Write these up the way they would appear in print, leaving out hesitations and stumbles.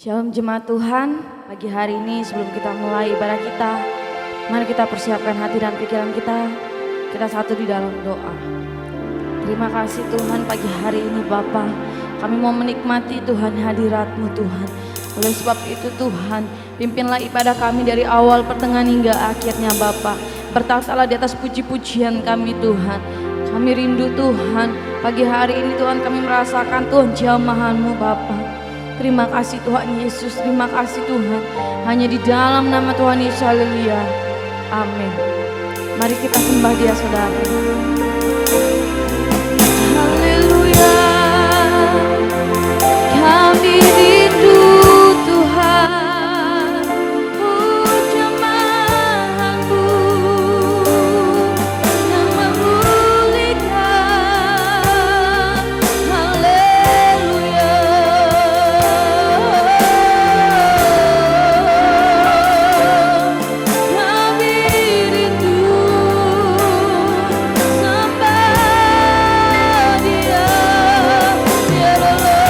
Shalom jemaat Tuhan, pagi hari ini sebelum kita mulai ibadah kita, mari kita persiapkan hati dan pikiran kita satu di dalam doa. Terima kasih Tuhan pagi hari ini Bapa, kami mau menikmati Tuhan hadirat-Mu Tuhan. Oleh sebab itu Tuhan, pimpinlah ibadah kami dari awal pertengahan hingga akhirnya Bapa. Bertatalah di atas puji-pujian kami Tuhan. Kami rindu Tuhan, pagi hari ini Tuhan kami merasakan Tuhan jamahan-Mu Bapa. Terima kasih Tuhan Yesus, terima kasih Tuhan. Hanya di dalam nama Tuhan Yesus, haleluya. Amin. Mari kita sembah Dia saudara. Haleluya. Kami rindu Tuhan, jemaat-Mu yang memulihkan. Haleluya. Kami rindu sembah Dia, ya Allah.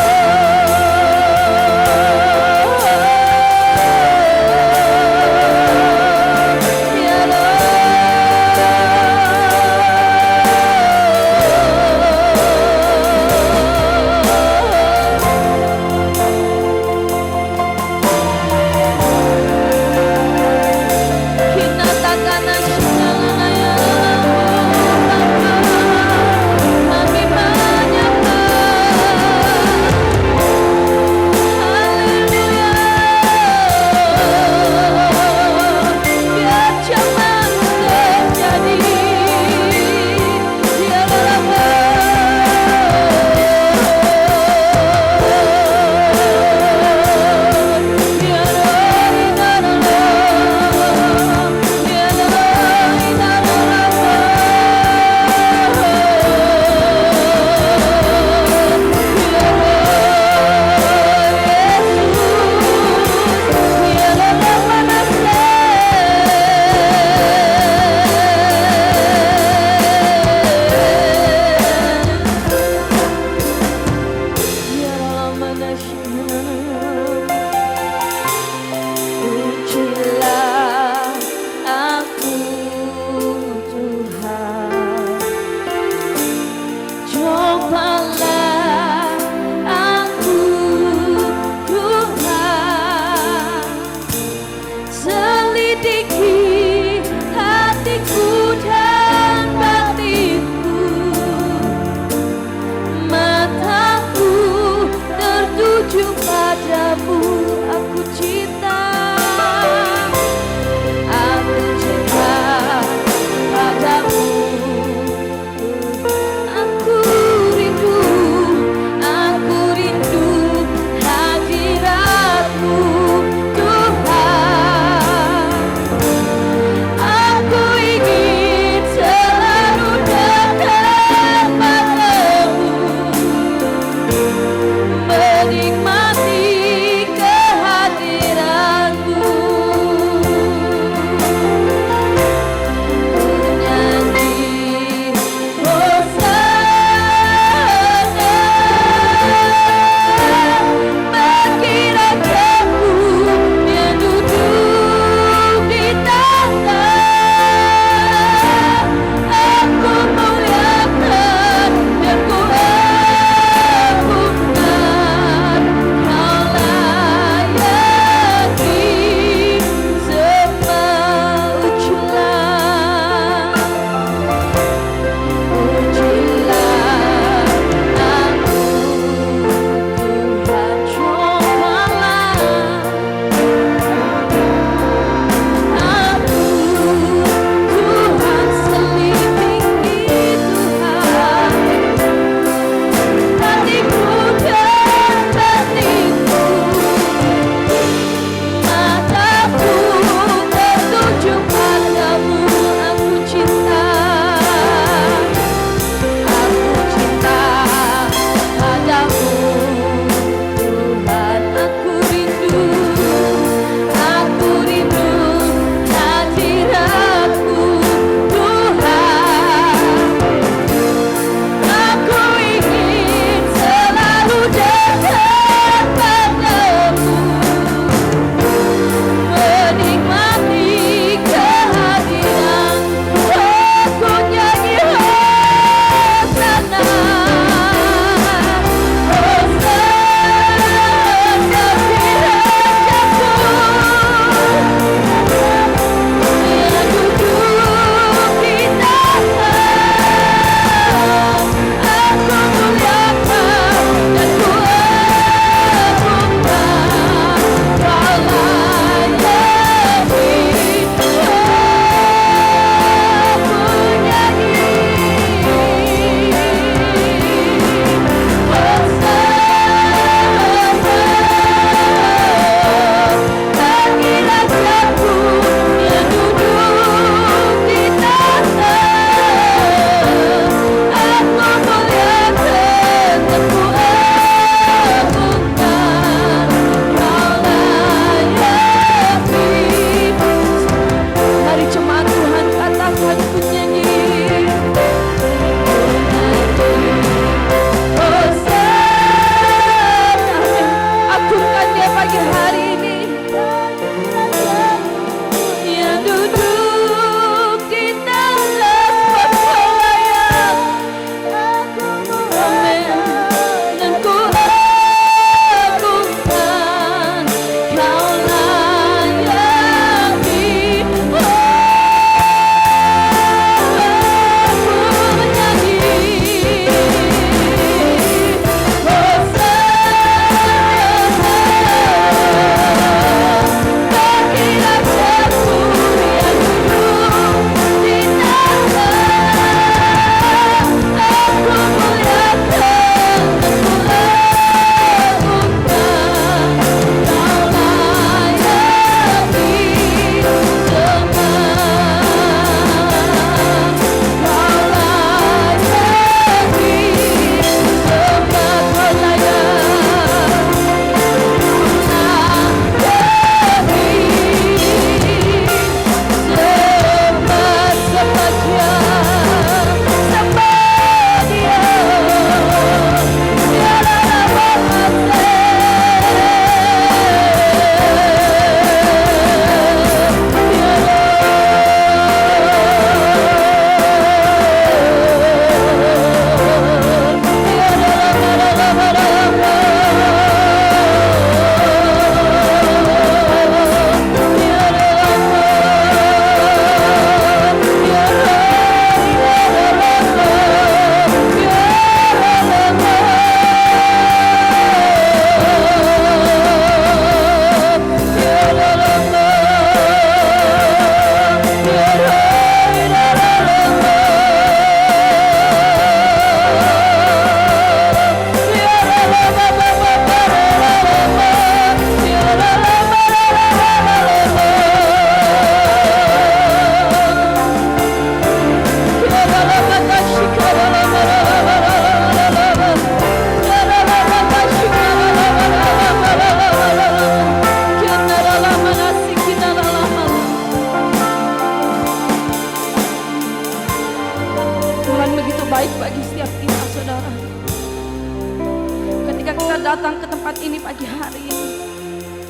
datang ke tempat ini pagi hari ini,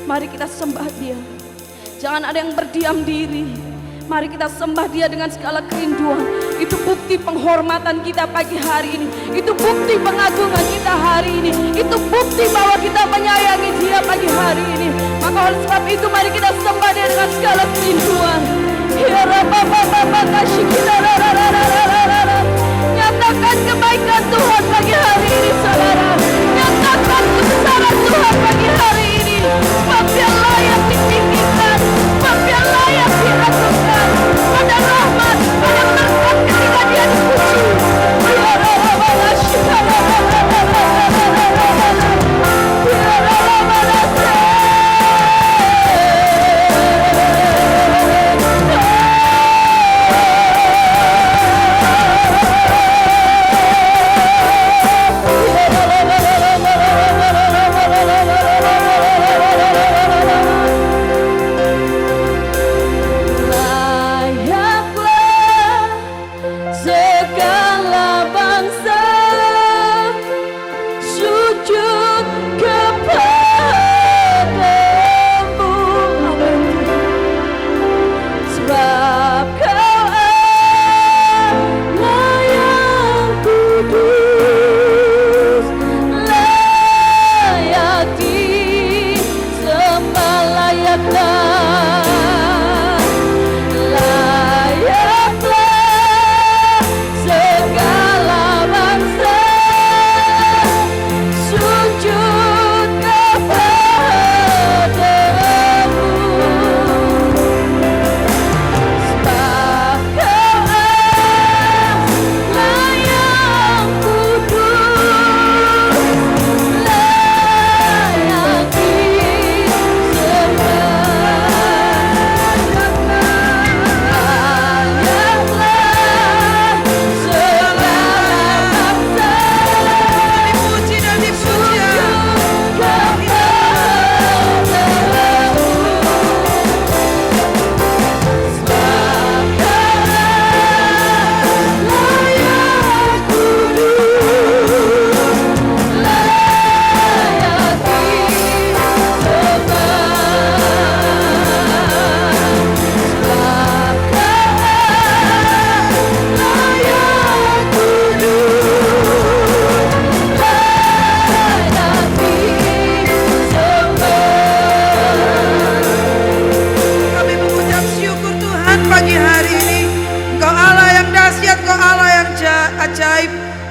mari kita sembah Dia. Jangan ada yang berdiam diri. Mari kita sembah Dia dengan segala kerinduan. Itu bukti penghormatan kita pagi hari ini. Itu bukti pengagungan kita hari ini. Itu bukti bahwa kita menyayangi Dia pagi hari ini. Maka oleh sebab itu mari kita sembah Dia dengan segala kerinduan. Nyatakan kebaikan Tuhan pagi hari ini, saudara. Nyatakan kebesaran Tuhan pagi hari ini. Sebab Dia layak ditinggikan, sebab Dia layak diragungkan. Pada rahmat, pada berkat ketika Dia dipuji.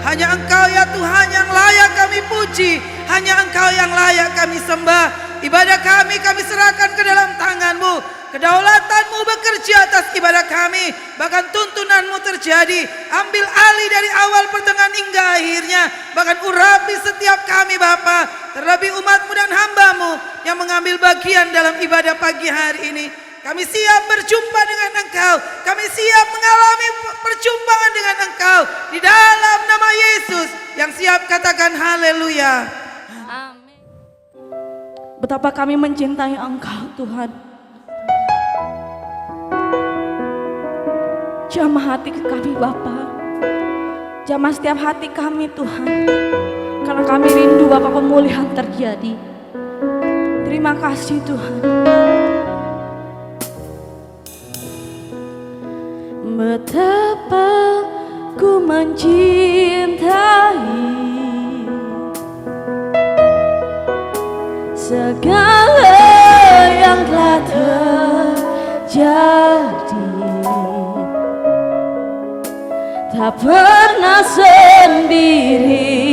Hanya Engkau ya Tuhan yang layak kami puji. Hanya Engkau yang layak kami sembah. Ibadah kami serahkan ke dalam tangan-Mu. Kedaulatan-Mu bekerja atas ibadah kami. Bahkan tuntunan-Mu terjadi. Ambil alih dari awal pertengahan hingga akhirnya. Bahkan urapi setiap kami Bapa. Terlebih umat-Mu dan hamba-Mu yang mengambil bagian dalam ibadah pagi hari ini. Kami siap berjumpa dengan Engkau. Kami siap mengalami perjumpaan dengan Engkau. Di dalam nama Yesus yang siap katakan haleluya. Amin. Betapa kami mencintai Engkau Tuhan. Jamah hati kami Bapa. Jamah setiap hati kami Tuhan. Karena kami rindu Bapa pemulihan terjadi. Terima kasih Tuhan. Betapa ku mencintai segala yang telah terjadi. Tak pernah sendiri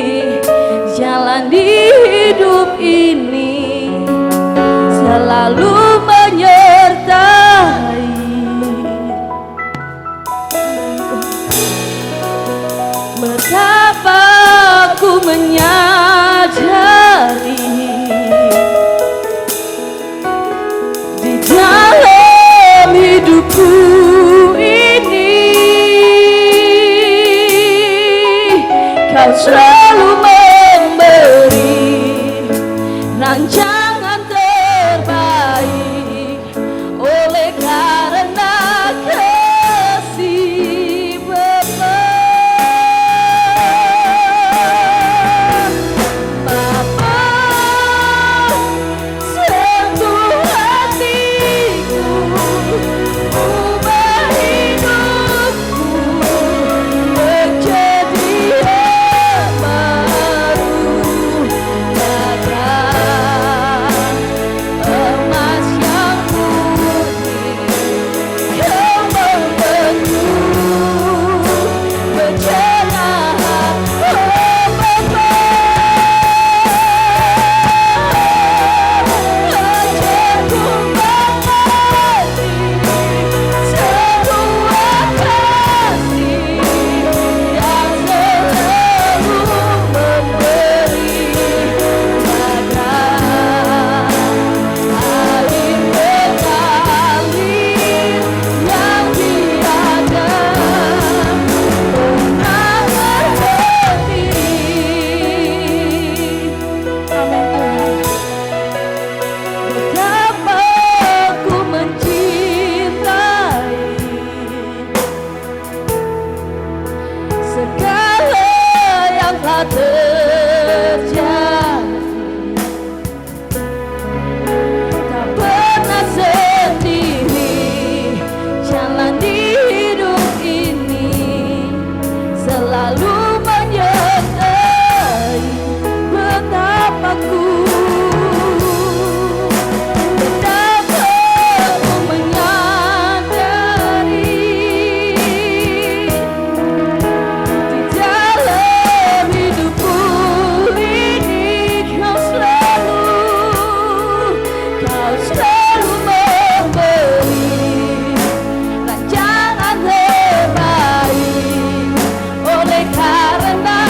jalan di hidup ini, selalu menyertai. Betapa ku menyadari di dalam hidupku ini Kau selalu memberi rancangan terbaik. Oleh karena kasih Bapa, terjadi. Tak pernah sendiri jalan di hidup ini, selalu menyertai betapa ku menyadari di dalam hidupku ini kau selalu memberi rancangan terbaik, oleh karena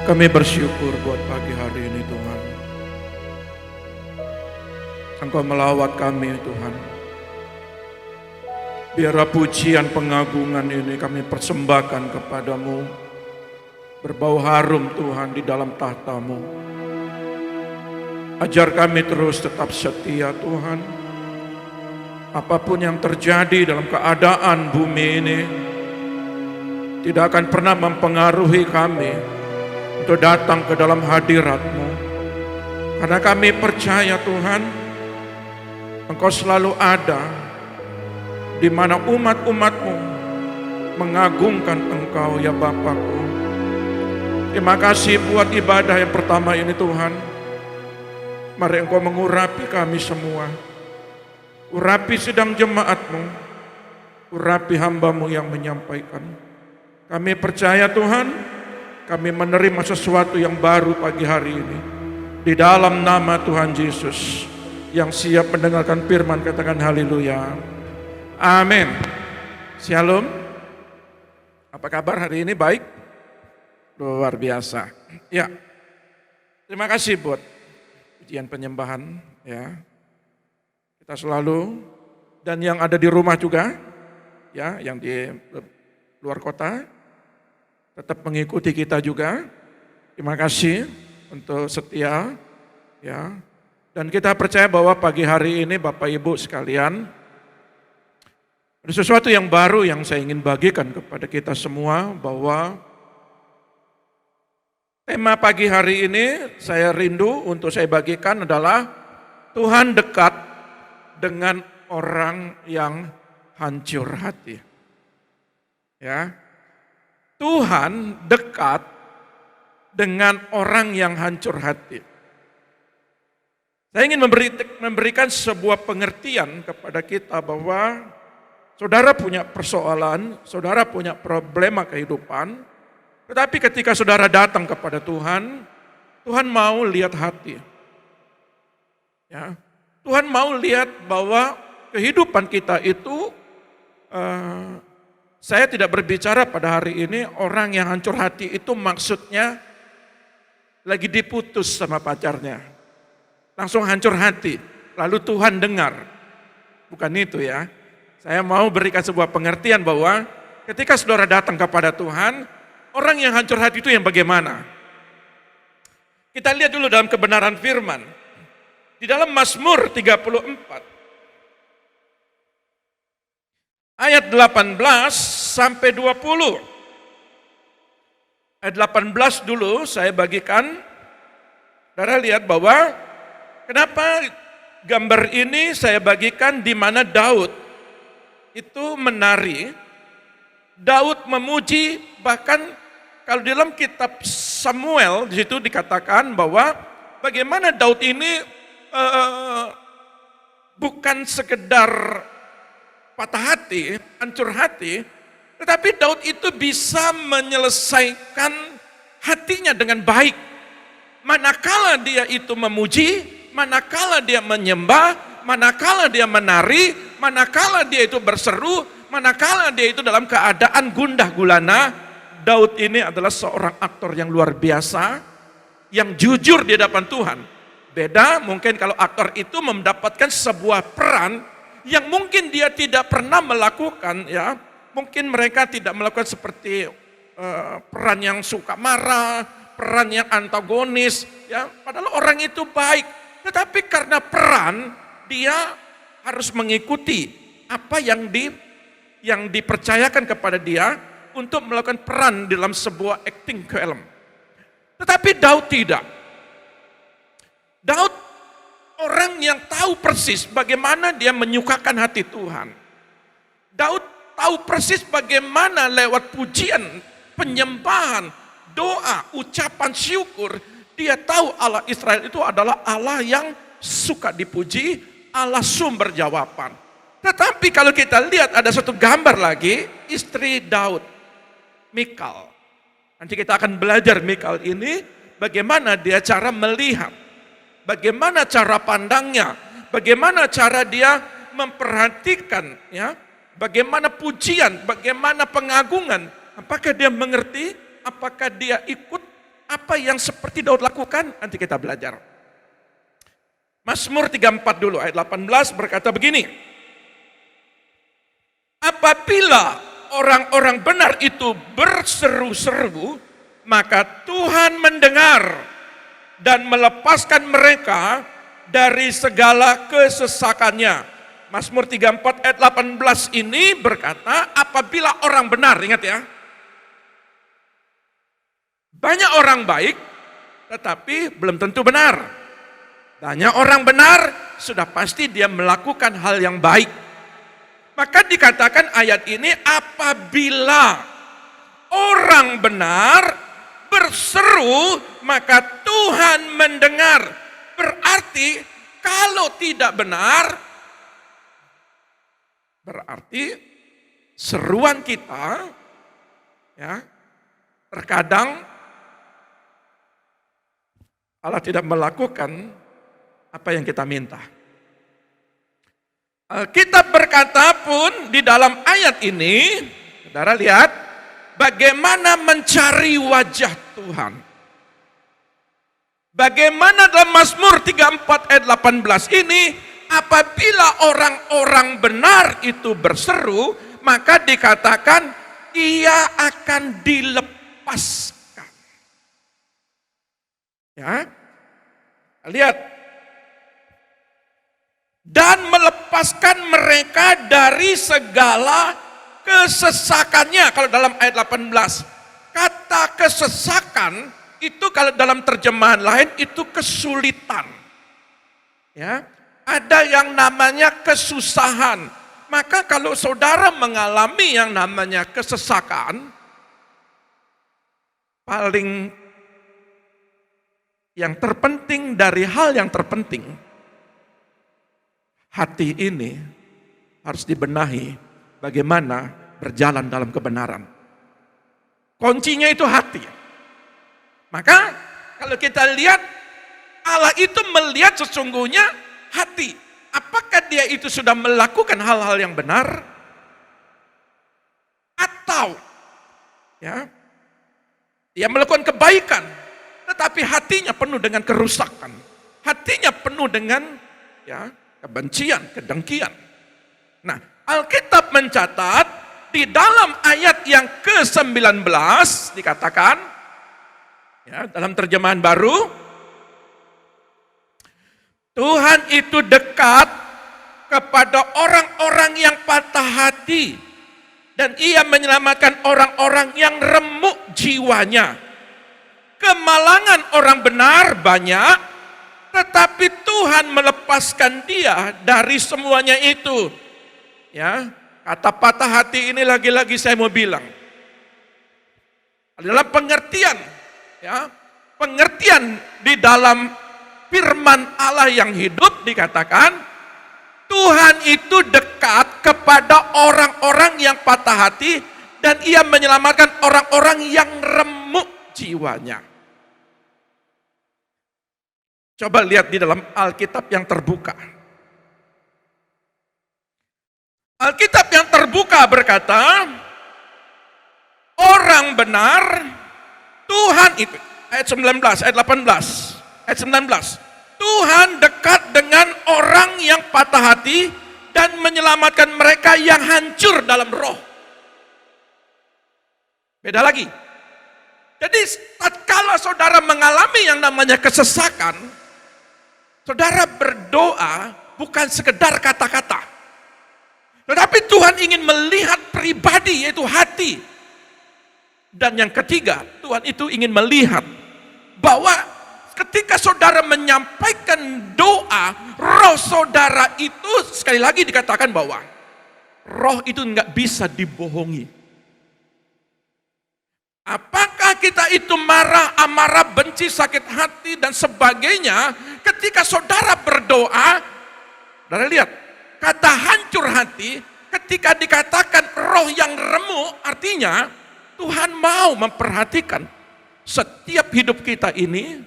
Kami bersyukur buat pagi hari ini Tuhan. Engkau melawat kami Tuhan. Biarlah pujian pengagungan ini kami persembahkan kepadamu. Berbau harum Tuhan di dalam tahta-Mu. Ajar kami terus tetap setia Tuhan. Apapun yang terjadi dalam keadaan bumi ini tidak akan pernah mempengaruhi kami untuk datang ke dalam hadirat-Mu. Karena kami percaya Tuhan, Engkau selalu ada di mana umat-umat-Mu mengagungkan Engkau ya Bapakku. Terima kasih buat ibadah yang pertama ini Tuhan. Mari Engkau mengurapi kami semua. Urapi sidang jemaat-Mu, urapi hamba-Mu yang menyampaikan. Kami percaya Tuhan, kami menerima sesuatu yang baru pagi hari ini. Di dalam nama Tuhan Yesus, yang siap mendengarkan firman katakan haleluya. Amin. Shalom. Apa kabar hari ini? Baik? Luar biasa. Ya. Terima kasih buat pujian penyembahan ya. Kita selalu, dan yang ada di rumah juga ya, yang di luar kota tetap mengikuti kita juga. Terima kasih untuk setia ya. Dan kita percaya bahwa pagi hari ini Bapak Ibu sekalian, ada sesuatu yang baru yang saya ingin bagikan kepada kita semua, bahwa tema pagi hari ini saya rindu untuk saya bagikan adalah Tuhan dekat dengan orang yang hancur hati. Ya. Tuhan dekat dengan orang yang hancur hati. Saya ingin memberikan sebuah pengertian kepada kita bahwa saudara punya persoalan, saudara punya problema kehidupan, tetapi ketika saudara datang kepada Tuhan, Tuhan mau lihat hati. Ya, Tuhan mau lihat bahwa kehidupan kita itu saya tidak berbicara pada hari ini orang yang hancur hati itu maksudnya lagi diputus sama pacarnya. Langsung hancur hati, lalu Tuhan dengar. Bukan itu ya. Saya mau berikan sebuah pengertian bahwa ketika saudara datang kepada Tuhan, orang yang hancur hati itu yang bagaimana? Kita lihat dulu dalam kebenaran firman. Di dalam Mazmur 34 ayat 18 sampai 20. Ayat 18 dulu saya bagikan. Saudara lihat bahwa kenapa gambar ini saya bagikan di mana Daud itu menari. Daud memuji, bahkan kalau di dalam kitab Samuel di situ dikatakan bahwa bagaimana Daud ini bukan sekedar patah hati, hancur hati, tetapi Daud itu bisa menyelesaikan hatinya dengan baik. Manakala dia itu memuji, manakala dia menyembah, manakala dia menari, manakala dia itu berseru, manakala dia itu dalam keadaan gundah gulana, Daud ini adalah seorang aktor yang luar biasa, yang jujur di hadapan Tuhan. Beda mungkin kalau aktor itu mendapatkan sebuah peran yang mungkin dia tidak pernah melakukan, ya. Mungkin mereka tidak melakukan seperti peran yang suka marah, peran yang antagonis, ya. Padahal orang itu baik, tetapi karena peran dia harus mengikuti apa yang dipercayakan kepada dia untuk melakukan peran dalam sebuah acting film. Tetapi Daud tidak. Daud orang yang tahu persis bagaimana dia menyukakan hati Tuhan. Daud tahu persis bagaimana lewat pujian, penyembahan, doa, ucapan syukur, dia tahu Allah Israel itu adalah Allah yang suka dipuji, Allah sumber jawaban. Tetapi kalau kita lihat ada satu gambar lagi, istri Daud, Mikal. Nanti kita akan belajar Mikal ini, bagaimana dia cara melihat, bagaimana cara pandangnya, bagaimana cara dia memperhatikan, ya, bagaimana pujian, bagaimana pengagungan. Apakah dia mengerti? Apakah dia ikut apa yang seperti Daud lakukan? Nanti kita belajar. Mazmur 34 dulu, ayat 18 berkata begini. Apabila orang-orang benar itu berseru-seru, maka Tuhan mendengar dan melepaskan mereka dari segala kesesakannya. Mazmur 34 ayat 18 ini berkata, apabila orang benar, ingat ya, banyak orang baik, tetapi belum tentu benar. Banyak orang benar, sudah pasti dia melakukan hal yang baik. Maka dikatakan ayat ini, apabila orang benar berseru, maka Tuhan mendengar. Berarti kalau tidak benar, berarti seruan kita, ya, terkadang Allah tidak melakukan apa yang kita minta. Alkitab berkata pun di dalam ayat ini, saudara lihat, bagaimana mencari wajah Tuhan. Bagaimana dalam Mazmur 34 ayat 18 ini, apabila orang-orang benar itu berseru, maka dikatakan ia akan dilepaskan. Ya, lihat. Dan melepaskan mereka dari segala kesesakannya. Kalau dalam ayat 18, kata kesesakan itu kalau dalam terjemahan lain itu kesulitan. Ya, ada yang namanya kesusahan. Maka kalau saudara mengalami yang namanya kesesakan, paling yang terpenting dari hal yang terpenting, hati ini harus dibenahi bagaimana berjalan dalam kebenaran. Kuncinya itu hati. Maka kalau kita lihat, Allah itu melihat sesungguhnya hati. Apakah dia itu sudah melakukan hal-hal yang benar? Atau ya, dia melakukan kebaikan, tetapi hatinya penuh dengan kerusakan. Hatinya penuh dengan ya, kebencian, kedengkian. Nah, Alkitab mencatat di dalam ayat yang ke-19 dikatakan, ya, dalam terjemahan baru, Tuhan itu dekat kepada orang-orang yang patah hati. Dan ia menyelamatkan orang-orang yang remuk jiwanya. Kemalangan orang benar banyak, tetapi Tuhan melepaskan dia dari semuanya itu. Ya, kata patah hati ini lagi-lagi saya mau bilang adalah pengertian, ya, pengertian di dalam firman Allah yang hidup dikatakan Tuhan itu dekat kepada orang-orang yang patah hati dan ia menyelamatkan orang-orang yang remuk jiwanya. Coba lihat di dalam Alkitab yang terbuka. Alkitab yang terbuka berkata, orang benar, Tuhan itu, ayat 19, ayat 18, ayat 19. Tuhan dekat dengan orang yang patah hati dan menyelamatkan mereka yang hancur dalam roh. Beda lagi. Jadi tatkala saudara mengalami yang namanya kesesakan, saudara berdoa bukan sekedar kata-kata. Tetapi Tuhan ingin melihat pribadi, yaitu hati. Dan yang ketiga, Tuhan itu ingin melihat bahwa ketika saudara menyampaikan doa, roh saudara itu sekali lagi dikatakan bahwa roh itu nggak bisa dibohongi. Apakah kita itu marah, amarah, benci, sakit hati dan sebagainya? Ketika saudara berdoa, saudara lihat kata hancur hati. Ketika dikatakan roh yang remuk, artinya Tuhan mau memperhatikan setiap hidup kita ini.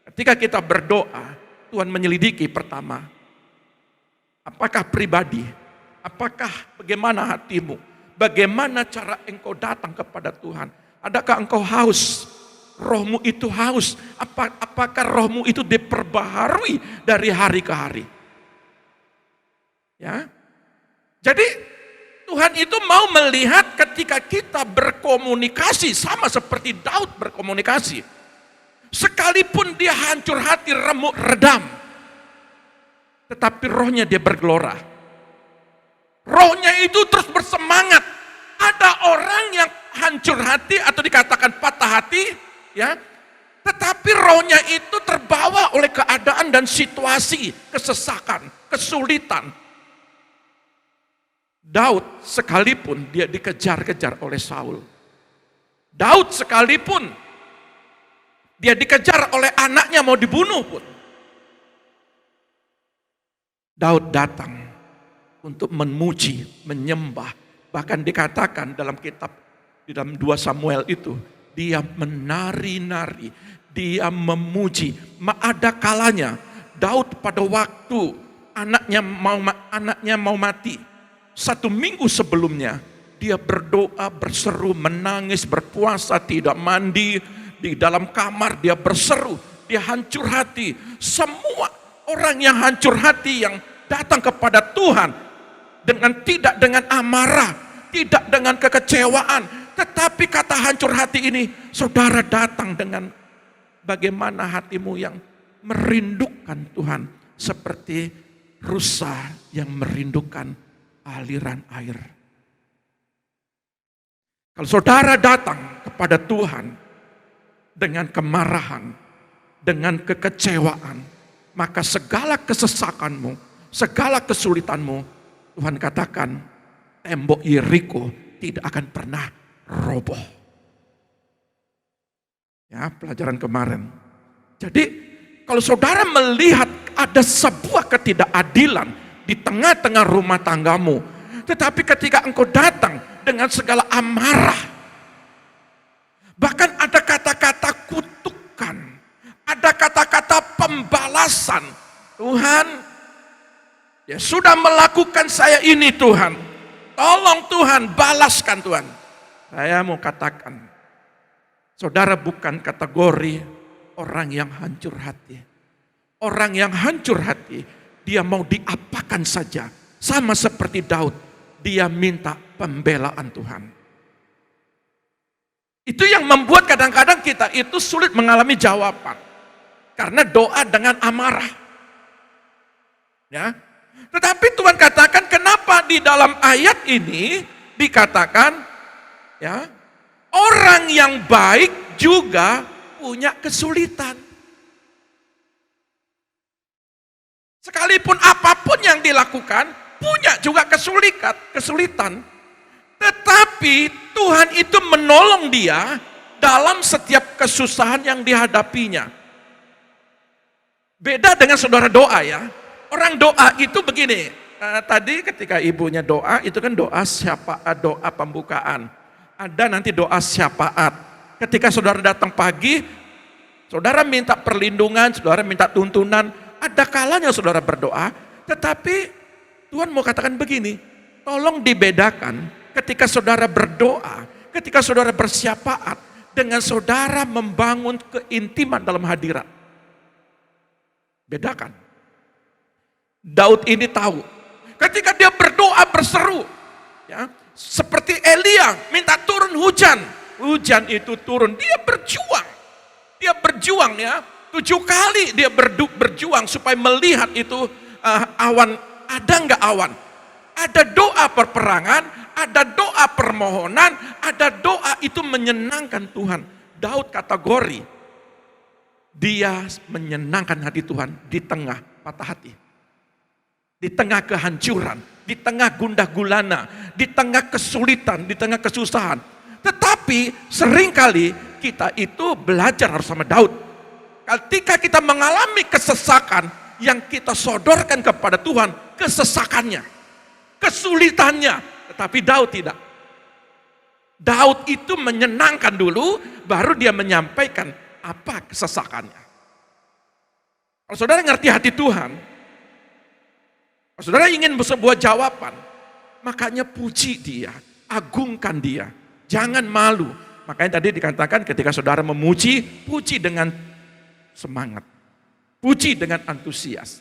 Ketika kita berdoa, Tuhan menyelidiki pertama, apakah pribadi, apakah bagaimana hatimu, bagaimana cara engkau datang kepada Tuhan. Adakah engkau haus, rohmu itu haus, apakah rohmu itu diperbaharui dari hari ke hari. Ya, jadi Tuhan itu mau melihat ketika kita berkomunikasi sama seperti Daud berkomunikasi. Sekalipun dia hancur hati, remuk, redam. Tetapi rohnya dia bergelora. Rohnya itu terus bersemangat. Ada orang yang hancur hati atau dikatakan patah hati, ya. Tetapi rohnya itu terbawa oleh keadaan dan situasi, kesesakan, kesulitan. Daud sekalipun dia dikejar-kejar oleh Saul. Daud sekalipun dia dikejar oleh anaknya mau dibunuh pun. Daud datang untuk memuji, menyembah. Bahkan dikatakan dalam kitab, di dalam 2 Samuel itu, dia menari-nari, dia memuji. Ada kalanya Daud pada waktu anaknya mau mati, 1 minggu sebelumnya, dia berdoa, berseru, menangis, berpuasa, tidak mandi. Di dalam kamar dia berseru, dia hancur hati. Semua orang yang hancur hati yang datang kepada Tuhan tidak dengan amarah, tidak dengan kekecewaan, tetapi kata hancur hati ini, saudara datang dengan bagaimana hatimu yang merindukan Tuhan seperti rusa yang merindukan aliran air. Kalau saudara datang kepada Tuhan dengan kemarahan, dengan kekecewaan, maka segala kesesakanmu, segala kesulitanmu, Tuhan katakan, tembok Yeriko tidak akan pernah roboh. Ya, pelajaran kemarin. Jadi, kalau saudara melihat ada sebuah ketidakadilan di tengah-tengah rumah tanggamu, tetapi ketika engkau datang dengan segala amarah, bahkan ada kata-kata kutukan, ada kata-kata pembalasan. Tuhan, ya sudah melakukan saya ini Tuhan. Tolong Tuhan, balaskan Tuhan. Saya mau katakan, saudara bukan kategori orang yang hancur hati. Orang yang hancur hati, dia mau diapakan saja. Sama seperti Daud, dia minta pembelaan Tuhan. Itu yang membuat kadang-kadang kita itu sulit mengalami jawaban. Karena doa dengan amarah. Ya. Tetapi Tuhan katakan kenapa di dalam ayat ini dikatakan ya, orang yang baik juga punya kesulitan. Sekalipun apapun yang dilakukan, punya juga kesulitan. Tetapi Tuhan itu menolong dia dalam setiap kesusahan yang dihadapinya. Beda dengan saudara doa ya. Orang doa itu begini, tadi ketika ibunya doa, itu kan doa syafaat, doa pembukaan. Ada nanti doa syafaat. Ketika saudara datang pagi, saudara minta perlindungan, saudara minta tuntunan, ada kalanya saudara berdoa, tetapi Tuhan mau katakan begini, tolong dibedakan ketika saudara berdoa, ketika saudara bersyafaat, dengan saudara membangun keintiman dalam hadirat. Bedakan. Daud ini tahu, ketika dia berdoa berseru, ya, seperti Elia minta turun hujan, hujan itu turun, dia berjuang ya, 7 kali dia berjuang supaya melihat itu awan, ada nggak awan, ada doa perperangan, ada doa permohonan, ada doa itu menyenangkan Tuhan. Daud kategori, dia menyenangkan hati Tuhan di tengah patah hati. Di tengah kehancuran, di tengah gundah gulana, di tengah kesulitan, di tengah kesusahan. Tetapi seringkali kita itu belajar harus sama Daud. Ketika kita mengalami kesesakan, yang kita sodorkan kepada Tuhan, kesesakannya, kesulitannya. Tetapi Daud tidak. Daud itu menyenangkan dulu, baru dia menyampaikan apa kesesakannya. Kalau saudara ngerti hati Tuhan, kalau saudara ingin sebuah jawaban, makanya puji dia, agungkan dia, jangan malu. Makanya tadi dikatakan ketika saudara memuji, puji dengan semangat, puji dengan antusias.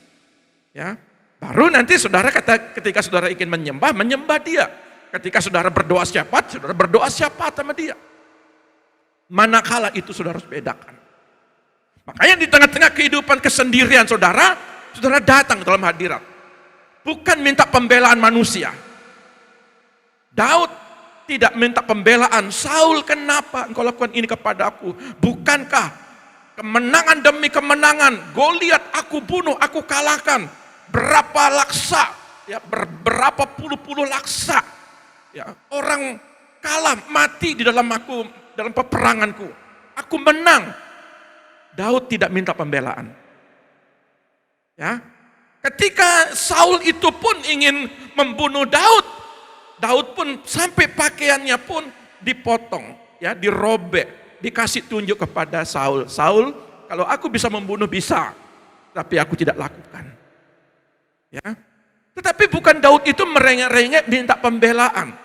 Ya, baru nanti saudara ketika saudara ingin menyembah dia. Ketika saudara berdoa syafaat sama dia. Manakala itu saudara harus bedakan. Makanya di tengah-tengah kehidupan kesendirian saudara datang dalam hadirat. Bukan minta pembelaan manusia. Daud tidak minta pembelaan. Saul, kenapa engkau lakukan ini kepadaku? Bukankah kemenangan demi kemenangan, Goliat aku bunuh, aku kalahkan. Berapa laksa, ya, berapa puluh-puluh laksa. Ya, orang kalah, mati di dalam peperanganku. Aku menang. Daud tidak minta pembelaan. Ya. Ketika Saul itu pun ingin membunuh Daud, Daud pun sampai pakaiannya pun dipotong, ya, dirobek, dikasih tunjuk kepada Saul. Saul, kalau aku bisa membunuh bisa, tapi aku tidak lakukan. Ya. Tetapi bukan Daud itu merengek-rengek minta pembelaan.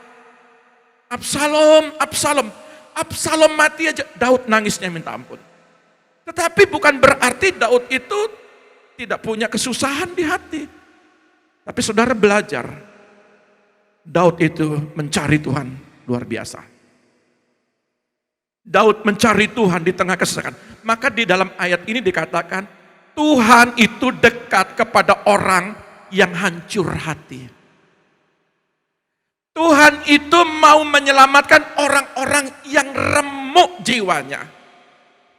Absalom mati aja, Daud nangisnya minta ampun. Tetapi bukan berarti Daud itu tidak punya kesusahan di hati. Tapi saudara belajar, Daud itu mencari Tuhan luar biasa. Daud mencari Tuhan di tengah kesesakan. Maka di dalam ayat ini dikatakan, Tuhan itu dekat kepada orang yang hancur hati. Tuhan itu mau menyelamatkan orang-orang yang remuk jiwanya.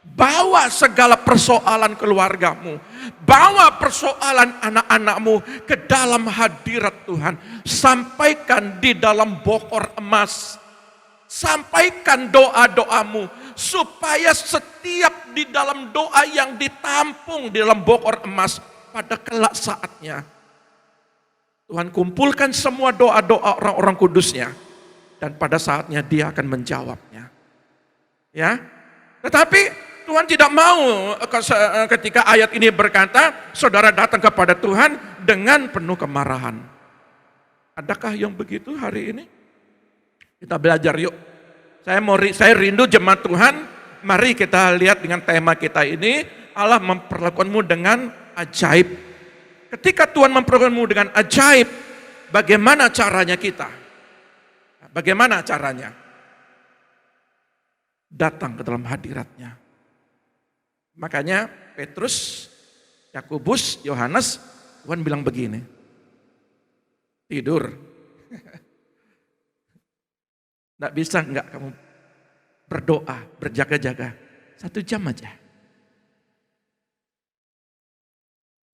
Bawa segala persoalan keluargamu, bawa persoalan anak-anakmu ke dalam hadirat Tuhan. Sampaikan di dalam bokor emas. Sampaikan doa-doamu, supaya setiap di dalam doa yang ditampung di dalam bokor emas, pada kelak saatnya Tuhan kumpulkan semua doa-doa orang-orang kudusnya, dan pada saatnya dia akan menjawabnya. Ya, tetapi Tuhan tidak mau ketika ayat ini berkata, saudara datang kepada Tuhan dengan penuh kemarahan. Adakah yang begitu hari ini? Kita belajar yuk. Saya rindu jemaat Tuhan, mari kita lihat dengan tema kita ini, Allah memperlakukanmu dengan ajaib. Ketika Tuhan memperlakukanmu dengan ajaib, bagaimana caranya kita? Bagaimana caranya? Datang ke dalam hadiratnya. Makanya Petrus, Yakobus, Yohanes Tuhan bilang begini, tidur. Nggak bisa nggak kamu berdoa, berjaga-jaga 1 jam aja.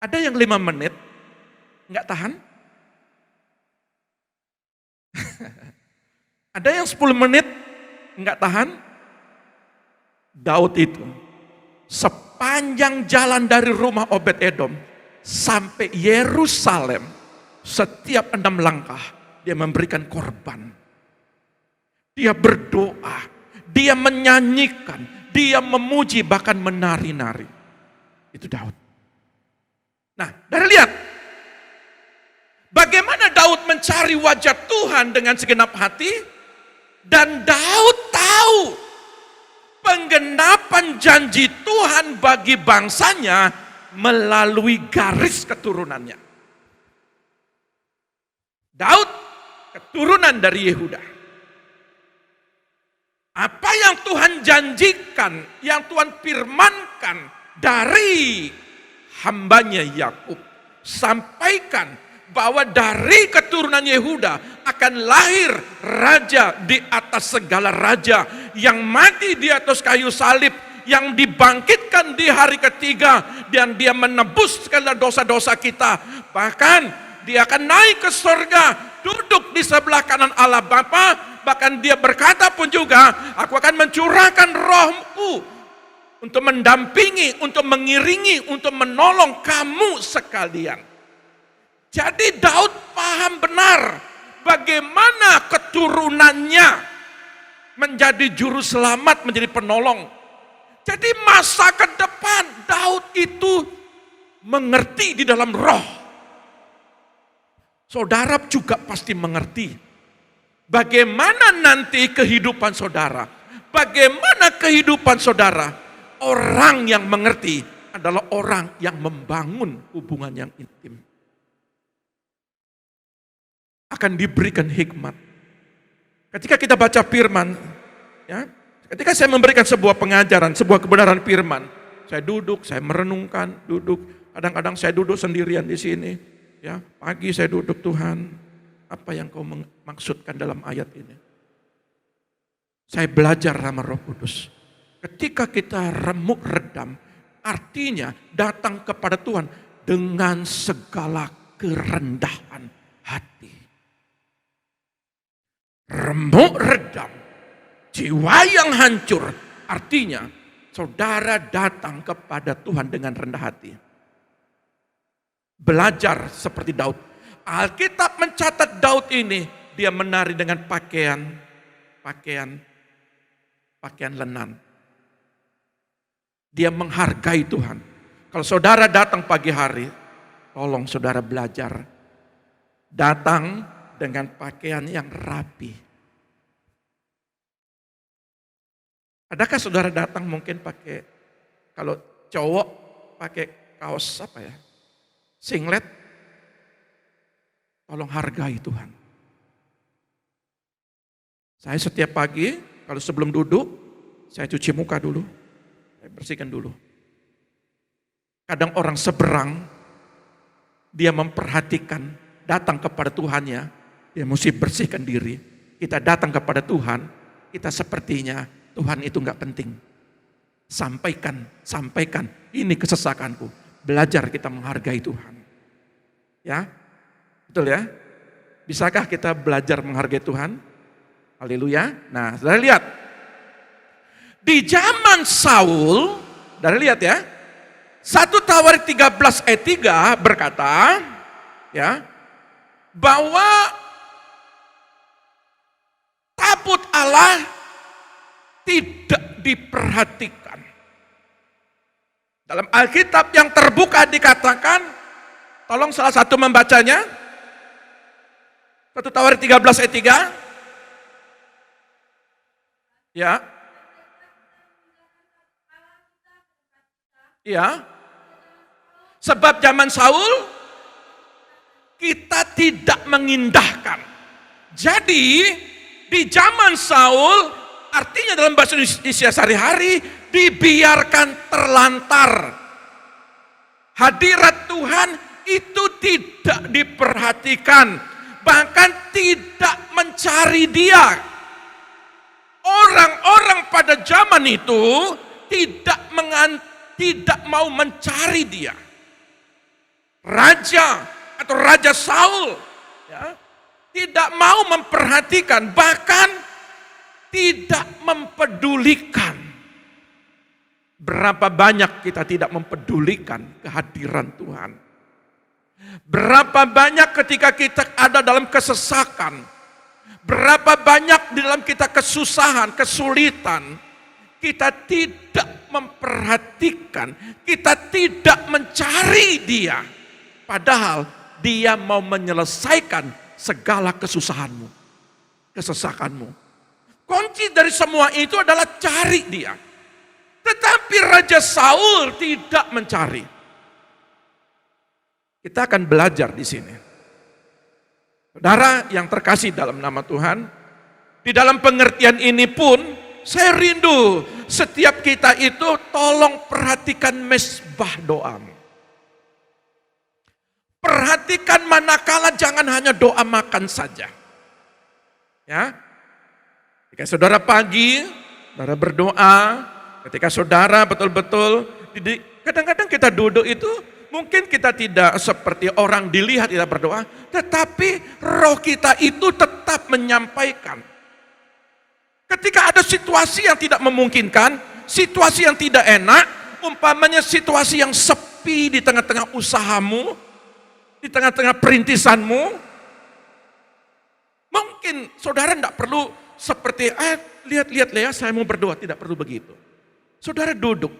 Ada yang 5 menit nggak tahan. Ada yang 10 menit nggak tahan. Daud itu sepanjang jalan dari rumah Obed-Edom sampai Yerusalem, setiap 6 langkah dia memberikan korban. Dia berdoa, dia menyanyikan, dia memuji, bahkan menari-nari. Itu Daud. Nah, dari lihat bagaimana Daud mencari wajah Tuhan dengan segenap hati, dan Daud tahu penggenapan janji Tuhan bagi bangsanya melalui garis keturunannya. Daud keturunan dari Yehuda. Apa yang Tuhan janjikan, yang Tuhan firmankan dari hambanya Yakub, sampaikan bahwa dari keturunan Yehuda akan lahir raja di atas segala raja, yang mati di atas kayu salib, yang dibangkitkan di hari ketiga, dan dia menebus segala dosa-dosa kita. Bahkan dia akan naik ke surga, duduk di sebelah kanan Allah Bapa. Bahkan dia berkata pun juga, aku akan mencurahkan rohku untuk mendampingi, untuk mengiringi, untuk menolong kamu sekalian. Jadi Daud paham benar bagaimana keturunannya menjadi juru selamat, menjadi penolong. Jadi masa ke depan Daud itu mengerti di dalam roh. Saudara juga pasti mengerti bagaimana nanti kehidupan saudara. Bagaimana kehidupan saudara? Orang yang mengerti adalah orang yang membangun hubungan yang intim. Akan diberikan hikmat. Ketika kita baca firman, ya, ketika saya memberikan sebuah pengajaran, sebuah kebenaran firman, saya duduk, saya merenungkan, duduk. Kadang-kadang saya duduk sendirian di sini. Ya, pagi saya duduk, Tuhan, apa yang kau maksudkan dalam ayat ini? Saya belajar sama Roh Kudus. Ketika kita remuk redam, artinya datang kepada Tuhan dengan segala kerendahan hati. Remuk redam, jiwa yang hancur, artinya saudara datang kepada Tuhan dengan rendah hati. Belajar seperti Daud. Alkitab mencatat Daud ini, dia menari dengan pakaian lenan. Dia menghargai Tuhan. Kalau saudara datang pagi hari, tolong saudara belajar. Datang dengan pakaian yang rapi. Adakah saudara datang mungkin pakai, kalau cowok pakai kaos apa ya? Singlet. Tolong hargai Tuhan. Saya setiap pagi, kalau sebelum duduk, saya cuci muka dulu. Saya bersihkan dulu. Kadang orang seberang, dia memperhatikan, datang kepada Tuhannya, dia mesti bersihkan diri. Kita datang kepada Tuhan, kita sepertinya Tuhan itu enggak penting. Sampaikan, ini kesesakanku. Belajar kita menghargai Tuhan. Ya, betul ya? Bisakah kita belajar menghargai Tuhan? Haleluya. Nah, saudara lihat. Di zaman Saul, saudara lihat ya. 1 Tawarik 13 ayat 3 berkata, ya, bahwa tabut Allah tidak diperhatikan. Dalam Alkitab yang terbuka dikatakan, tolong salah satu membacanya. 1 Tawarik 13 ayat 3. Ya. Ya. Sebab zaman Saul kita tidak mengindahkan. Jadi di zaman Saul, artinya dalam bahasa Indonesia sehari-hari, dibiarkan terlantar. Hadirat Tuhan itu tidak diperhatikan, bahkan tidak mencari dia. Orang-orang pada zaman itu tidak mau mencari dia. Raja atau Raja Saul ya, tidak mau memperhatikan, bahkan tidak mempedulikan. Berapa banyak kita tidak mempedulikan kehadiran Tuhan. Berapa banyak ketika kita ada dalam kesesakan, berapa banyak di dalam kita kesusahan, kesulitan, kita tidak memperhatikan, kita tidak mencari dia. Padahal dia mau menyelesaikan segala kesusahanmu, kesesakanmu. Kunci dari semua itu adalah cari dia. Tetapi Raja Saul tidak mencari. Kita akan belajar di sini. Saudara yang terkasih dalam nama Tuhan, di dalam pengertian ini pun saya rindu setiap kita itu tolong perhatikan mezbah doamu. Perhatikan manakala jangan hanya doa makan saja. Ya. Ketika saudara pagi, saudara berdoa, ketika saudara betul-betul, kadang-kadang kita duduk itu, mungkin kita tidak seperti orang dilihat tidak berdoa, tetapi roh kita itu tetap menyampaikan. Ketika ada situasi yang tidak memungkinkan, situasi yang tidak enak, umpamanya situasi yang sepi di tengah-tengah usahamu, di tengah-tengah perintisanmu, mungkin saudara tidak perlu seperti, lihat-lihat Lea saya mau berdoa, tidak perlu begitu. Saudara duduk.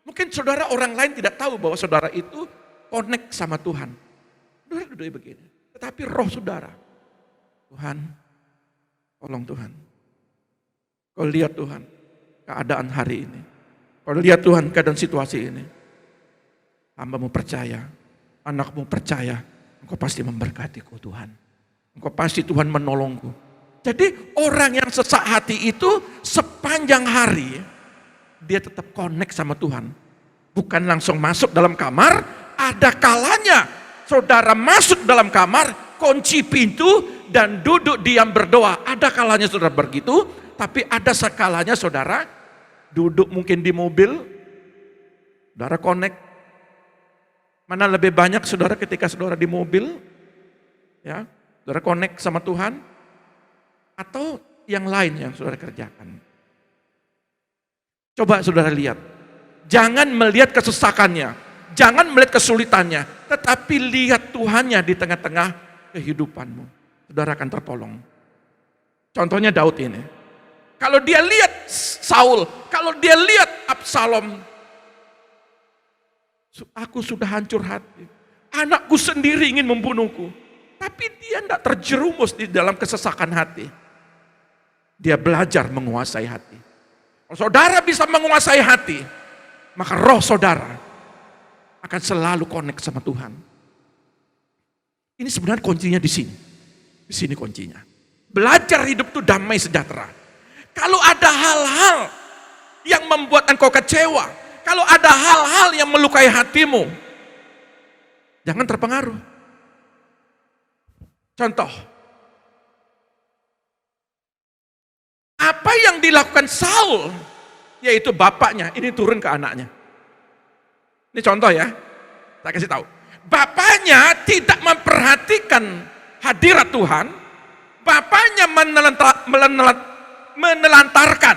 Mungkin saudara orang lain tidak tahu bahwa saudara itu connect sama Tuhan. Saudara duduk begini. Tetapi roh saudara, Tuhan, tolong Tuhan. Kau lihat Tuhan, keadaan hari ini. Kau lihat Tuhan, keadaan situasi ini. Hamba-Mu percaya, anakmu percaya, Engkau pasti memberkatiku Tuhan. Engkau pasti Tuhan menolongku. Jadi orang yang sesak hati itu sepanjang hari, dia tetap connect sama Tuhan. Bukan langsung masuk dalam kamar, ada kalanya saudara masuk dalam kamar, kunci pintu dan duduk diam berdoa. Ada kalanya saudara begitu, tapi ada sekalanya saudara duduk mungkin di mobil, saudara connect. Mana lebih banyak saudara ketika saudara di mobil, ya, saudara connect sama Tuhan, atau yang lain yang saudara kerjakan. Coba saudara lihat, jangan melihat kesesakannya, jangan melihat kesulitannya, tetapi lihat Tuhannya di tengah-tengah kehidupanmu. Saudara akan tertolong. Contohnya Daud ini. Kalau dia lihat Saul, kalau dia lihat Absalom, aku sudah hancur hati. Anakku sendiri ingin membunuhku. Tapi dia tidak terjerumus di dalam kesesakan hati. Dia belajar menguasai hati. Kalau saudara bisa menguasai hati, maka roh saudara akan selalu connect sama Tuhan. Ini sebenarnya kuncinya di sini. Di sini kuncinya. Belajar hidup itu damai sejahtera. Kalau ada hal-hal yang membuat engkau kecewa, kalau ada hal-hal yang melukai hatimu, jangan terpengaruh. Contoh, apa yang dilakukan Saul, yaitu bapaknya, ini turun ke anaknya. Ini contoh ya, saya kasih tahu. Bapaknya tidak memperhatikan hadirat Tuhan, bapaknya menelantarkan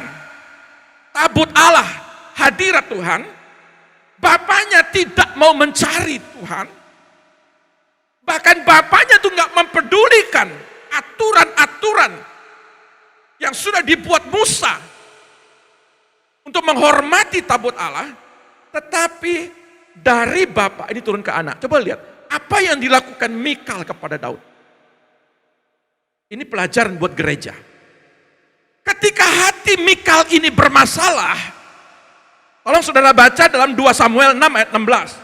tabut Allah, hadirat Tuhan, bapaknya tidak mau mencari Tuhan, bahkan bapaknya tuh nggak mempedulikan aturan-aturan yang sudah dibuat Musa untuk menghormati tabut Allah, tetapi dari bapak ini turun ke anak. Coba lihat, apa yang dilakukan Mikal kepada Daud. Ini pelajaran buat gereja. Ketika hati Mikal ini bermasalah, tolong saudara baca dalam 2 Samuel 6 ayat 16.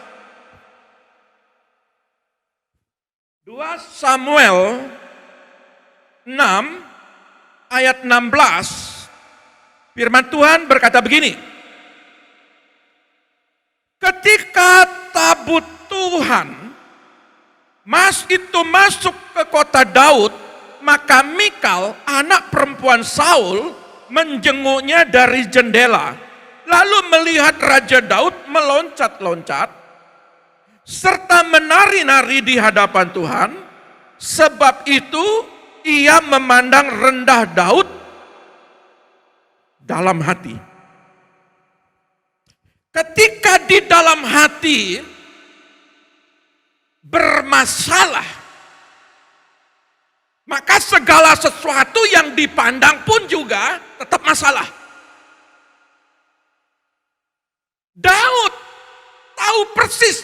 2 Samuel 6 ayat 16, firman Tuhan berkata begini. Ketika tabut Tuhan Mas itu masuk ke kota Daud, maka Mikal, anak perempuan Saul, menjenguknya dari jendela. Lalu melihat Raja Daud meloncat-loncat, serta menari-nari di hadapan Tuhan. Sebab itu ia memandang rendah Daud dalam hati. Ketika di dalam hati bermasalah, maka segala sesuatu yang dipandang pun juga tetap masalah. Daud tahu persis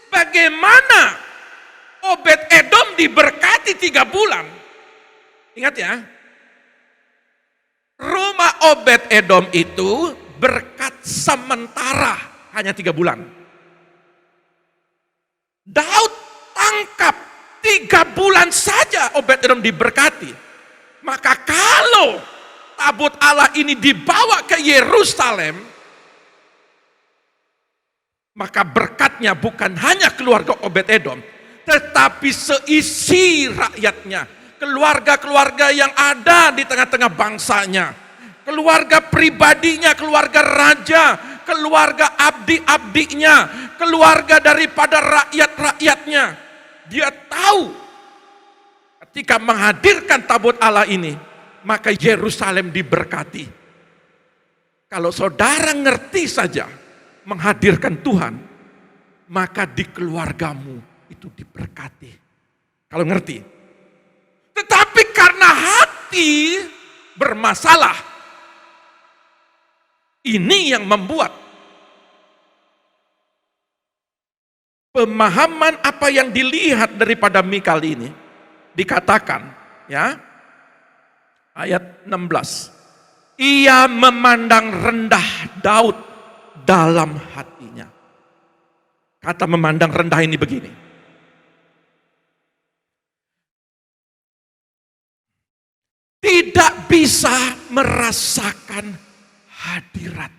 bagaimana Obed-Edom diberkati 3 bulan. Ingat ya, rumah Obed-Edom itu berkat sementara hanya 3 bulan. Daud tangkap 3 bulan saja Obed-Edom diberkati. Maka kalau tabut Allah ini dibawa ke Yerusalem, maka berkatnya bukan hanya keluarga Obed-Edom, tetapi seisi rakyatnya, keluarga-keluarga yang ada di tengah-tengah bangsanya, keluarga pribadinya, keluarga raja, keluarga abdi-abdinya, keluarga daripada rakyat-rakyatnya. Dia tahu ketika menghadirkan tabut Allah ini, maka Yerusalem diberkati. Kalau saudara ngerti saja menghadirkan Tuhan, maka di keluargamu itu diberkati. Kalau ngerti. Tetapi karena hati bermasalah, ini yang membuat pemahaman apa yang dilihat daripada Mikal ini dikatakan, ya, ayat 16. Ia memandang rendah Daud dalam hatinya. Kata memandang rendah ini begini. Tidak bisa merasakan hadirat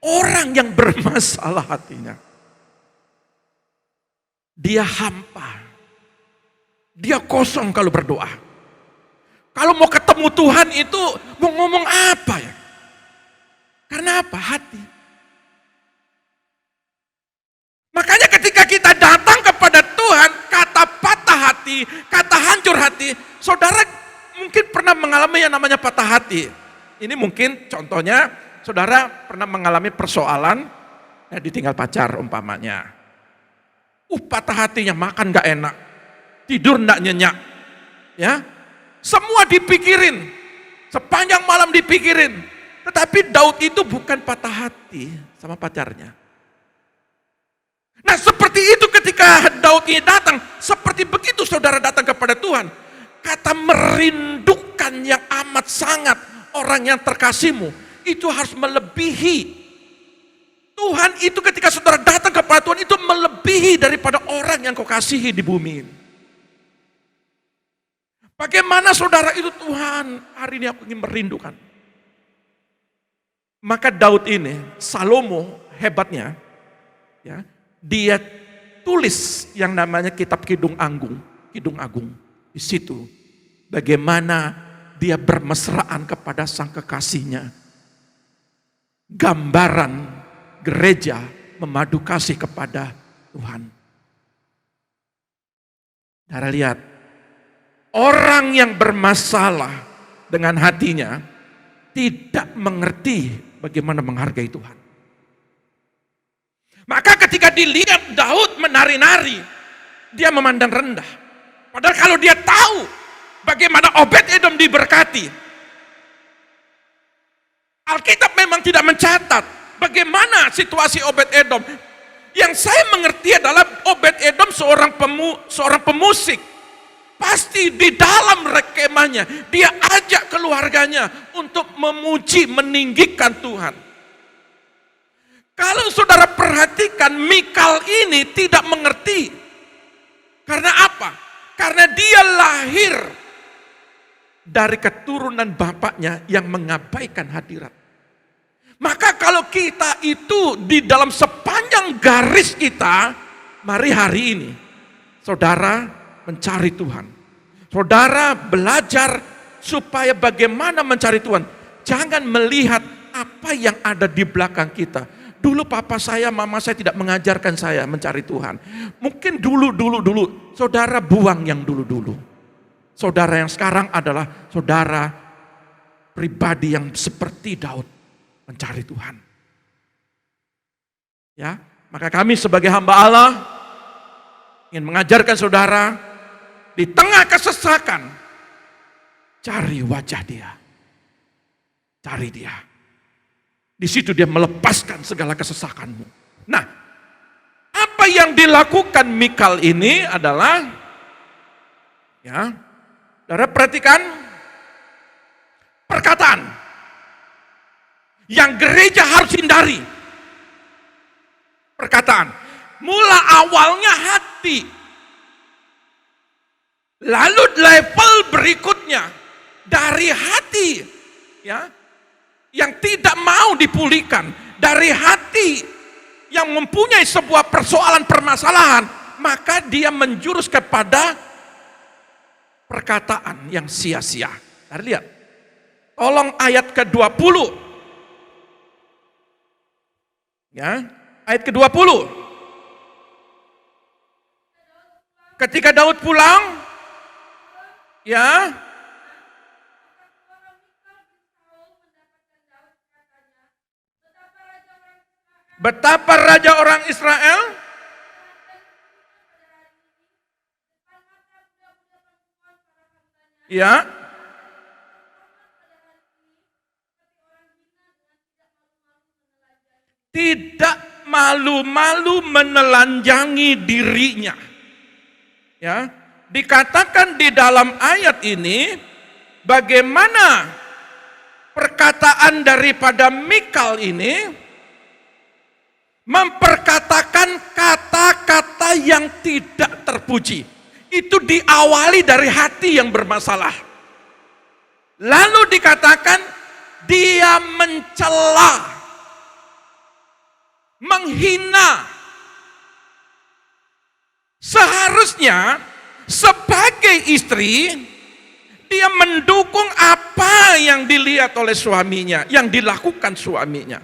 orang yang bermasalah hatinya. Dia hampa. Dia kosong kalau berdoa. Kalau mau ketemu Tuhan itu mau ngomong apa ya? Karena apa? Hati. Makanya ketika kita datang kepada Tuhan, kata patah hati, kata hancur hati, saudara mungkin pernah mengalami yang namanya patah hati. Ini mungkin contohnya, saudara pernah mengalami persoalan, ditinggal pacar umpamanya. Patah hatinya, makan gak enak, tidur gak nyenyak. Ya, semua dipikirin, sepanjang malam dipikirin. Tetapi Daud itu bukan patah hati sama pacarnya. Nah seperti itu ketika Daud ini datang, seperti begitu saudara datang kepada Tuhan. Kata merindukan yang amat sangat orang yang terkasihmu, itu harus melebihi. Tuhan itu ketika saudara datang kepada Tuhan itu melebihi daripada orang yang kau kasihi di bumi ini. Bagaimana saudara itu, Tuhan hari ini aku ingin merindukan. Maka Daud ini, Salomo hebatnya, ya, dia tulis yang namanya kitab Kidung Agung. Di situ bagaimana dia bermesraan kepada sang kekasihnya. Gambaran gereja memadu kasih kepada Tuhan. Saudara lihat, orang yang bermasalah dengan hatinya tidak mengerti bagaimana menghargai Tuhan. Maka ketika dilihat Daud menari-nari, dia memandang rendah. Padahal kalau dia tahu bagaimana Obed-Edom diberkati, Alkitab memang tidak mencatat bagaimana situasi Obed-Edom. Yang saya mengerti adalah Obed-Edom seorang pemusik. Pasti di dalam rekemanya dia ajak keluarganya untuk memuji, meninggikan Tuhan. Kalau saudara perhatikan, Mikal ini tidak mengerti. Karena apa? Karena dia lahir dari keturunan bapaknya yang mengabaikan hadirat. Maka kalau kita itu di dalam sepanjang garis kita, mari hari ini saudara mencari Tuhan. Saudara belajar supaya bagaimana mencari Tuhan. Jangan melihat apa yang ada di belakang kita. Dulu papa saya, mama saya tidak mengajarkan saya mencari Tuhan. Mungkin dulu. Saudara buang yang dulu. Saudara yang sekarang adalah saudara pribadi yang seperti Daud mencari Tuhan. Ya, maka kami sebagai hamba Allah ingin mengajarkan saudara di tengah kesesakan, cari wajah Dia. Cari Dia. Di situ Dia melepaskan segala kesesakanmu. Nah, apa yang dilakukan Mikal ini adalah, ya, saudara perhatikan perkataan yang gereja harus hindari. Perkataan, mula awalnya hati, lalu level berikutnya dari hati, ya, yang tidak mau dipulihkan, dari hati yang mempunyai sebuah persoalan permasalahan, maka dia menjurus kepada perkataan yang sia-sia. Mari lihat, tolong ayat ke-20, ya, ayat ke-20. Ketika Daud pulang, ya, betapa raja orang Israel ya tidak malu-malu menelanjangi dirinya. Ya, dikatakan di dalam ayat ini bagaimana perkataan daripada Mikal ini memperkatakan kata-kata yang tidak terpuji. Itu diawali dari hati yang bermasalah. Lalu dikatakan dia mencela, menghina. Seharusnya sebagai istri dia mendukung apa yang dilihat oleh suaminya, yang dilakukan suaminya.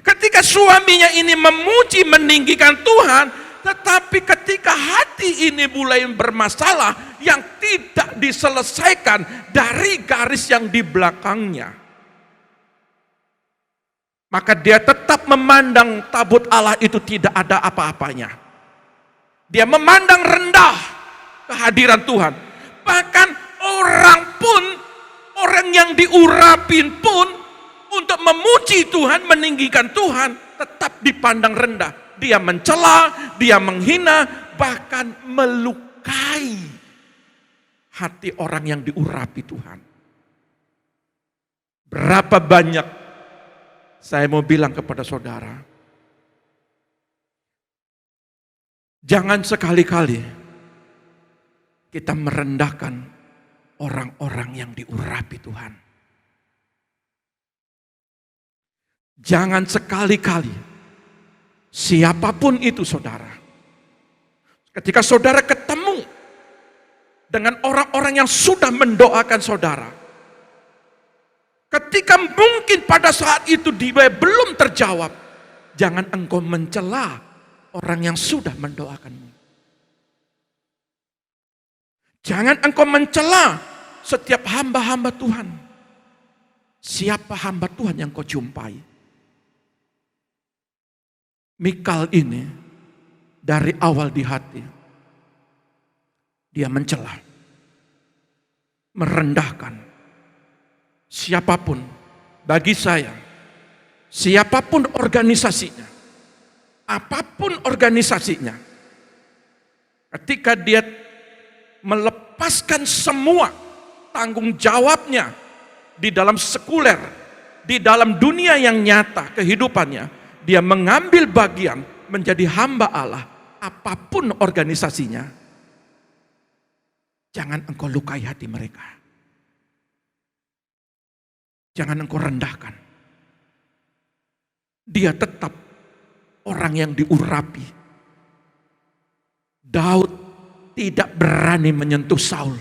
Ketika suaminya ini memuji, meninggikan Tuhan, tetapi ketika hati ini mulai bermasalah yang tidak diselesaikan dari garis yang di belakangnya, maka dia tetap memandang tabut Allah itu tidak ada apa-apanya. Dia memandang rendah kehadiran Tuhan. Bahkan orang yang diurapin pun untuk memuji Tuhan, meninggikan Tuhan, tetap dipandang rendah. Dia mencela, dia menghina, bahkan melukai hati orang yang diurapi Tuhan. Berapa banyak saya mau bilang kepada saudara, jangan sekali-kali kita merendahkan orang-orang yang diurapi Tuhan. Jangan sekali-kali, siapapun itu saudara, ketika saudara ketemu dengan orang-orang yang sudah mendoakan saudara, ketika mungkin pada saat itu dia belum terjawab, jangan engkau mencela orang yang sudah mendoakanmu. Jangan engkau mencela setiap hamba-hamba Tuhan. Siapa hamba Tuhan yang kau jumpai? Mikal ini dari awal di hati dia mencela, merendahkan siapapun. Bagi saya, siapapun organisasinya, apapun organisasinya, ketika dia melepaskan semua tanggung jawabnya di dalam sekuler, di dalam dunia yang nyata kehidupannya, dia mengambil bagian menjadi hamba Allah, apapun organisasinya, jangan engkau lukai hati mereka. Jangan engkau rendahkan. Dia tetap orang yang diurapi. Daud tidak berani menyentuh Saul.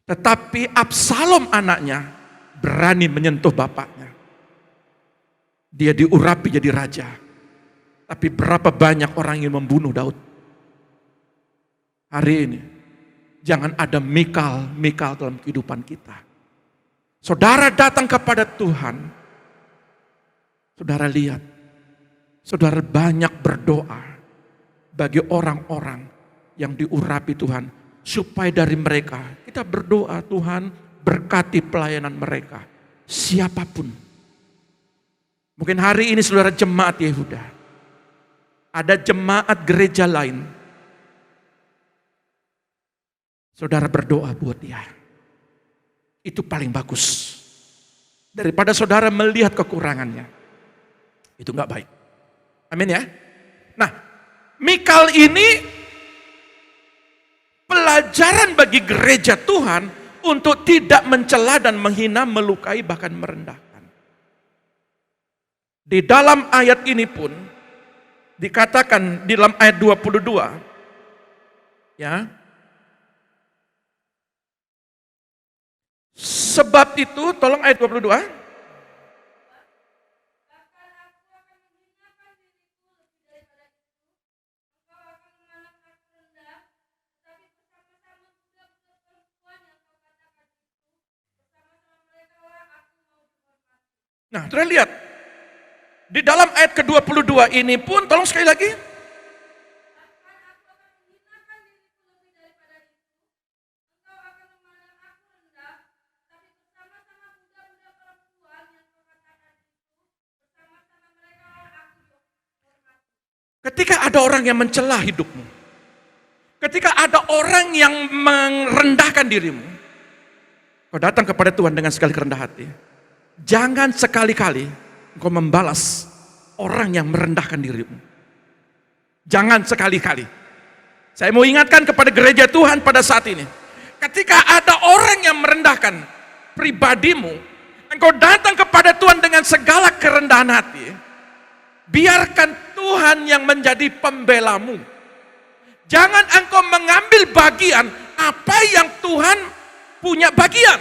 Tetapi Absalom anaknya berani menyentuh bapaknya. Dia diurapi jadi raja. Tapi berapa banyak orang yang membunuh Daud? Hari ini, jangan ada Mikal dalam kehidupan kita. Saudara datang kepada Tuhan, saudara lihat, saudara banyak berdoa bagi orang-orang yang diurapi Tuhan. Supaya dari mereka, kita berdoa Tuhan berkati pelayanan mereka. Siapapun. Mungkin hari ini saudara jemaat Yehuda. Ada jemaat gereja lain. Saudara berdoa buat dia. Itu paling bagus. Daripada saudara melihat kekurangannya. Itu gak baik. Amin ya. Nah, Mikal ini pelajaran bagi gereja Tuhan untuk tidak mencela dan menghina, melukai, bahkan merendahkan. Di dalam ayat ini pun dikatakan di dalam ayat 22, ya. Sebab itu, tolong ayat 22. Nah, terus lihat. Di dalam ayat ke-22 ini pun, tolong sekali lagi. Ketika ada orang yang mencela hidupmu, ketika ada orang yang merendahkan dirimu, kau datang kepada Tuhan dengan segala kerendahan hati. Jangan sekali-kali engkau membalas orang yang merendahkan dirimu. Jangan sekali-kali. Saya mau ingatkan kepada gereja Tuhan pada saat ini. Ketika ada orang yang merendahkan pribadimu, engkau datang kepada Tuhan dengan segala kerendahan hati. Biarkan Tuhan yang menjadi pembelamu. Jangan engkau mengambil bagian apa yang Tuhan punya bagian.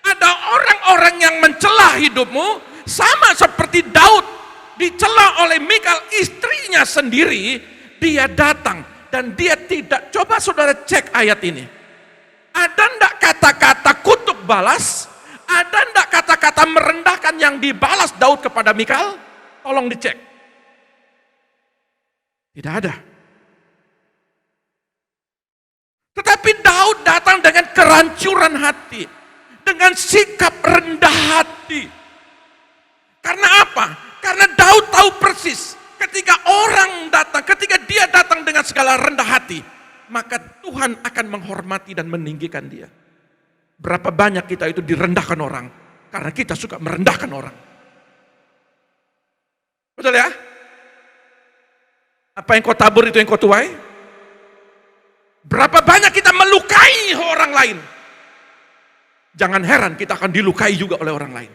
Ada orang-orang yang mencela hidupmu, sama seperti Daud dicela oleh Mikal, istrinya sendiri. Dia datang dan dia tidak. Coba saudara cek ayat ini. Ada enggak kata-kata kutuk balas? Ada enggak kata-kata merendahkan yang dibalas Daud kepada Mikal? Tolong dicek. Tidak ada. Tetapi Daud datang dengan kerancuran hati, dengan sikap rendah hati. Karena apa? Karena Daud tahu persis ketika orang datang, ketika dia datang dengan segala rendah hati, maka Tuhan akan menghormati dan meninggikan dia. Berapa banyak kita itu direndahkan orang karena kita suka merendahkan orang. Betul ya? Apa yang kau tabur itu yang kau tuai? Berapa banyak kita melukai orang lain? Jangan heran kita akan dilukai juga oleh orang lain.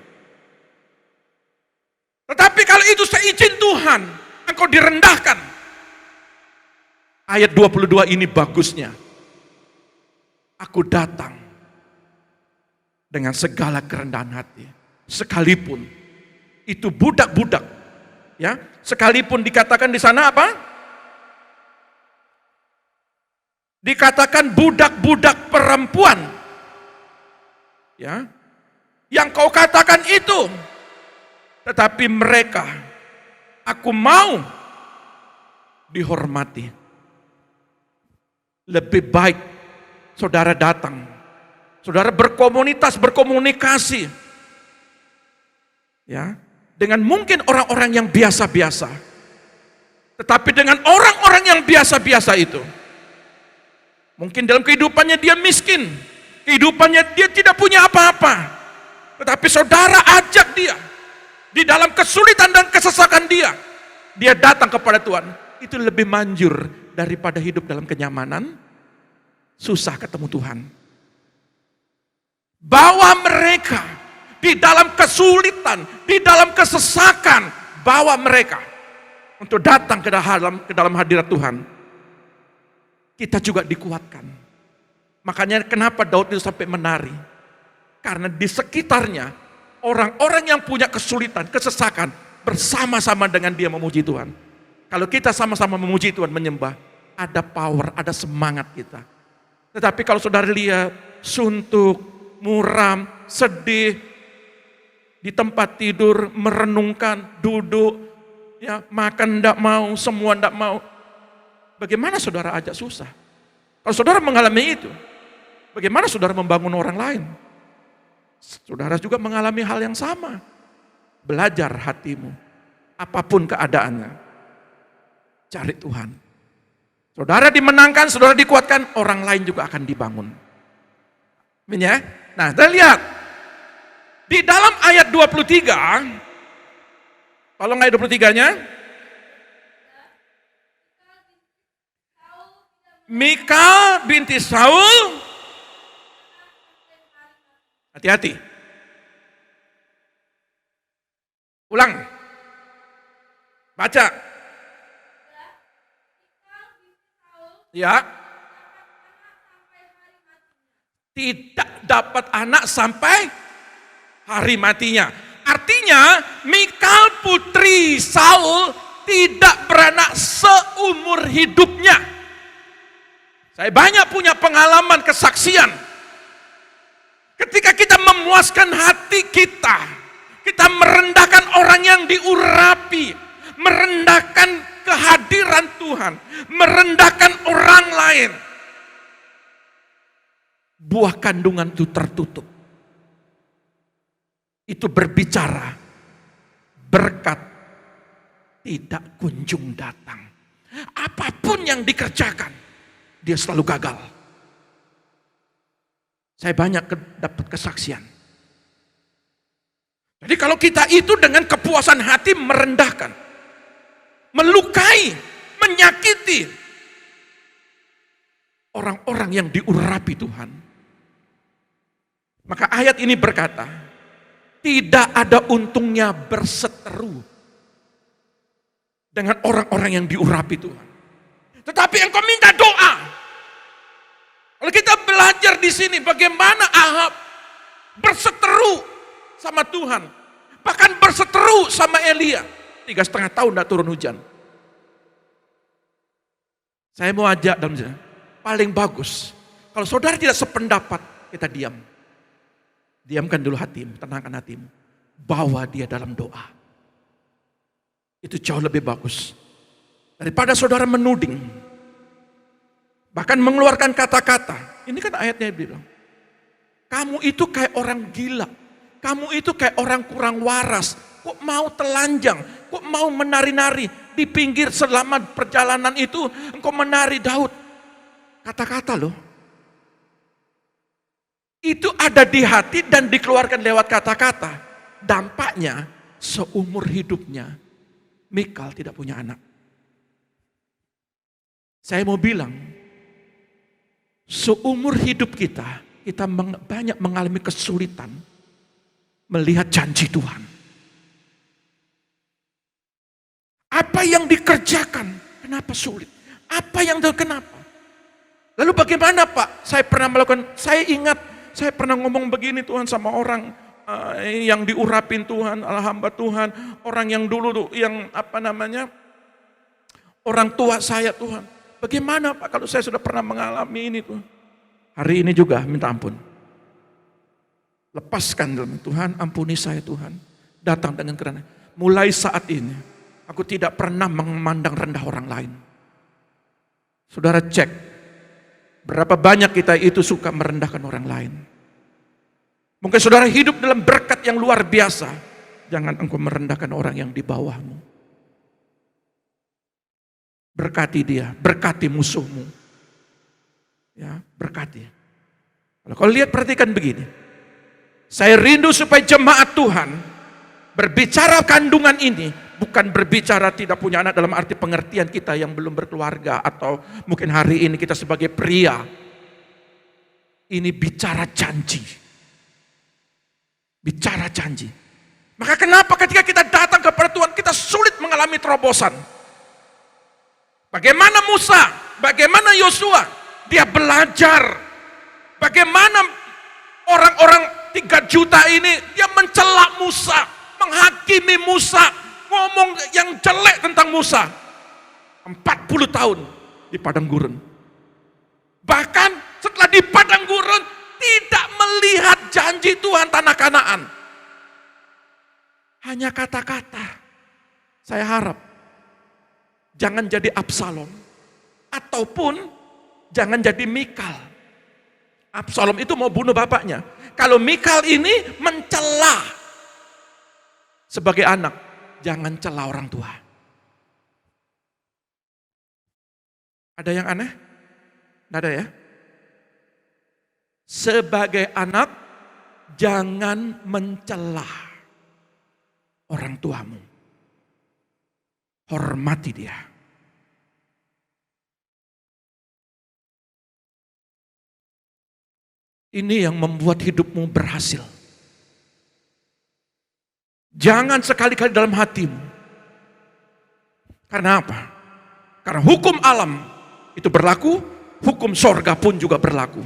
Tetapi kalau itu seizin Tuhan, engkau direndahkan. Ayat 22 ini bagusnya. Aku datang dengan segala kerendahan hati. Sekalipun itu budak-budak, ya, sekalipun dikatakan di sana apa? Dikatakan budak-budak perempuan. Ya. Yang kau katakan itu, tetapi mereka, aku mau dihormati. Lebih baik saudara datang, saudara berkomunitas, berkomunikasi, ya, dengan mungkin orang-orang yang biasa-biasa. Tetapi dengan orang-orang yang biasa-biasa itu, mungkin dalam kehidupannya dia miskin, kehidupannya dia tidak punya apa-apa. Tetapi saudara ajak dia, di dalam kesulitan dan kesesakan dia datang kepada Tuhan. Itu lebih manjur daripada hidup dalam kenyamanan, susah ketemu Tuhan. Bawa mereka di dalam kesulitan, di dalam kesesakan, bawa mereka untuk datang ke dalam hadirat Tuhan. kita juga dikuatkan. Makanya kenapa Daud itu sampai menari? Karena di sekitarnya orang-orang yang punya kesulitan, kesesakan, bersama-sama dengan dia memuji Tuhan. Kalau kita sama-sama memuji Tuhan, menyembah, ada power, ada semangat kita. Tetapi kalau saudara lihat suntuk, muram, sedih, di tempat tidur, merenungkan, duduk, ya makan enggak mau, semua enggak mau. Bagaimana saudara ajak susah? Kalau saudara mengalami itu, bagaimana saudara membangun orang lain? Saudara juga mengalami hal yang sama. Belajar hatimu, apapun keadaannya, cari Tuhan. Saudara dimenangkan, saudara dikuatkan, orang lain juga akan dibangun. Amin ya? Nah, kita lihat di dalam ayat 23, tolong ayat 23-nya. Mikal binti Saul, hati-hati. Ulang. Baca. Ya. Tidak dapat anak sampai hari matinya. Artinya Mikal putri Saul tidak beranak seumur hidupnya. Saya banyak punya pengalaman kesaksian. Ketika kita memuaskan hati kita, kita merendahkan orang yang diurapi, merendahkan kehadiran Tuhan, merendahkan orang lain. Buah kandungan itu tertutup. Itu berbicara, berkat tidak kunjung datang. Apapun yang dikerjakan, dia selalu gagal. Saya banyak dapat kesaksian. Jadi kalau kita itu dengan kepuasan hati merendahkan, melukai, menyakiti orang-orang yang diurapi Tuhan, maka ayat ini berkata, tidak ada untungnya berseteru dengan orang-orang yang diurapi Tuhan. Tetapi engkau minta doa. Kalau kita belajar di sini bagaimana Ahab berseteru sama Tuhan, bahkan berseteru sama Elia. 3,5 tahun tidak turun hujan. Saya mau ajak dalam paling bagus. Kalau saudara tidak sependapat, kita diam. Diamkan dulu hatimu, tenangkan hatimu. Bawa dia dalam doa. Itu jauh lebih bagus. Daripada saudara menuding. Bahkan mengeluarkan kata-kata. Ini kan ayatnya bilang. Kamu itu kayak orang gila. Kamu itu kayak orang kurang waras. Kok mau telanjang? Kok mau menari-nari? Di pinggir selama perjalanan itu engkau menari Daud. Kata-kata loh. Itu ada di hati dan dikeluarkan lewat kata-kata. Dampaknya seumur hidupnya Mikal tidak punya anak. Saya mau bilang, seumur hidup kita banyak mengalami kesulitan melihat janji Tuhan. Apa yang dikerjakan, kenapa sulit? Apa yang kenapa? Lalu bagaimana Pak? Saya ingat, saya pernah ngomong begini Tuhan sama orang yang diurapin Tuhan, hamba Tuhan, orang yang dulu tuh, yang orang tua saya Tuhan. Bagaimana Pak kalau saya sudah pernah mengalami ini Tuhan? Hari ini juga minta ampun. Lepaskan dalam Tuhan, ampuni saya Tuhan. Datang dengan kerendahan. Mulai saat ini, aku tidak pernah memandang rendah orang lain. Saudara cek, berapa banyak kita itu suka merendahkan orang lain. Mungkin saudara hidup dalam berkat yang luar biasa. Jangan engkau merendahkan orang yang di bawahmu. Berkati dia, berkati musuhmu. Ya, berkati. Kalau lihat perhatikan begini. Saya rindu supaya jemaat Tuhan berbicara kandungan ini bukan berbicara tidak punya anak dalam arti pengertian kita yang belum berkeluarga atau mungkin hari ini kita sebagai pria. Ini bicara janji. Bicara janji. Maka kenapa ketika kita datang kepada Tuhan kita sulit mengalami terobosan? Bagaimana Musa bagaimana Yosua, dia belajar bagaimana orang-orang 3 juta ini, dia mencela Musa, menghakimi Musa, ngomong yang jelek tentang Musa. 40 tahun di padang gurun. Bahkan setelah di padang gurun, tidak melihat janji Tuhan tanah Kanaan. Hanya kata-kata. Saya harap jangan jadi Absalom, ataupun jangan jadi Mikal. Absalom itu mau bunuh bapaknya. Kalau Mikal ini mencela sebagai anak, jangan cela orang tua. Ada yang aneh? Tidak ada ya? Sebagai anak, jangan mencela orang tuamu. Hormati dia. Ini yang membuat hidupmu berhasil. Jangan sekali-kali dalam hatimu. Karena apa? Karena hukum alam itu berlaku, hukum sorga pun juga berlaku.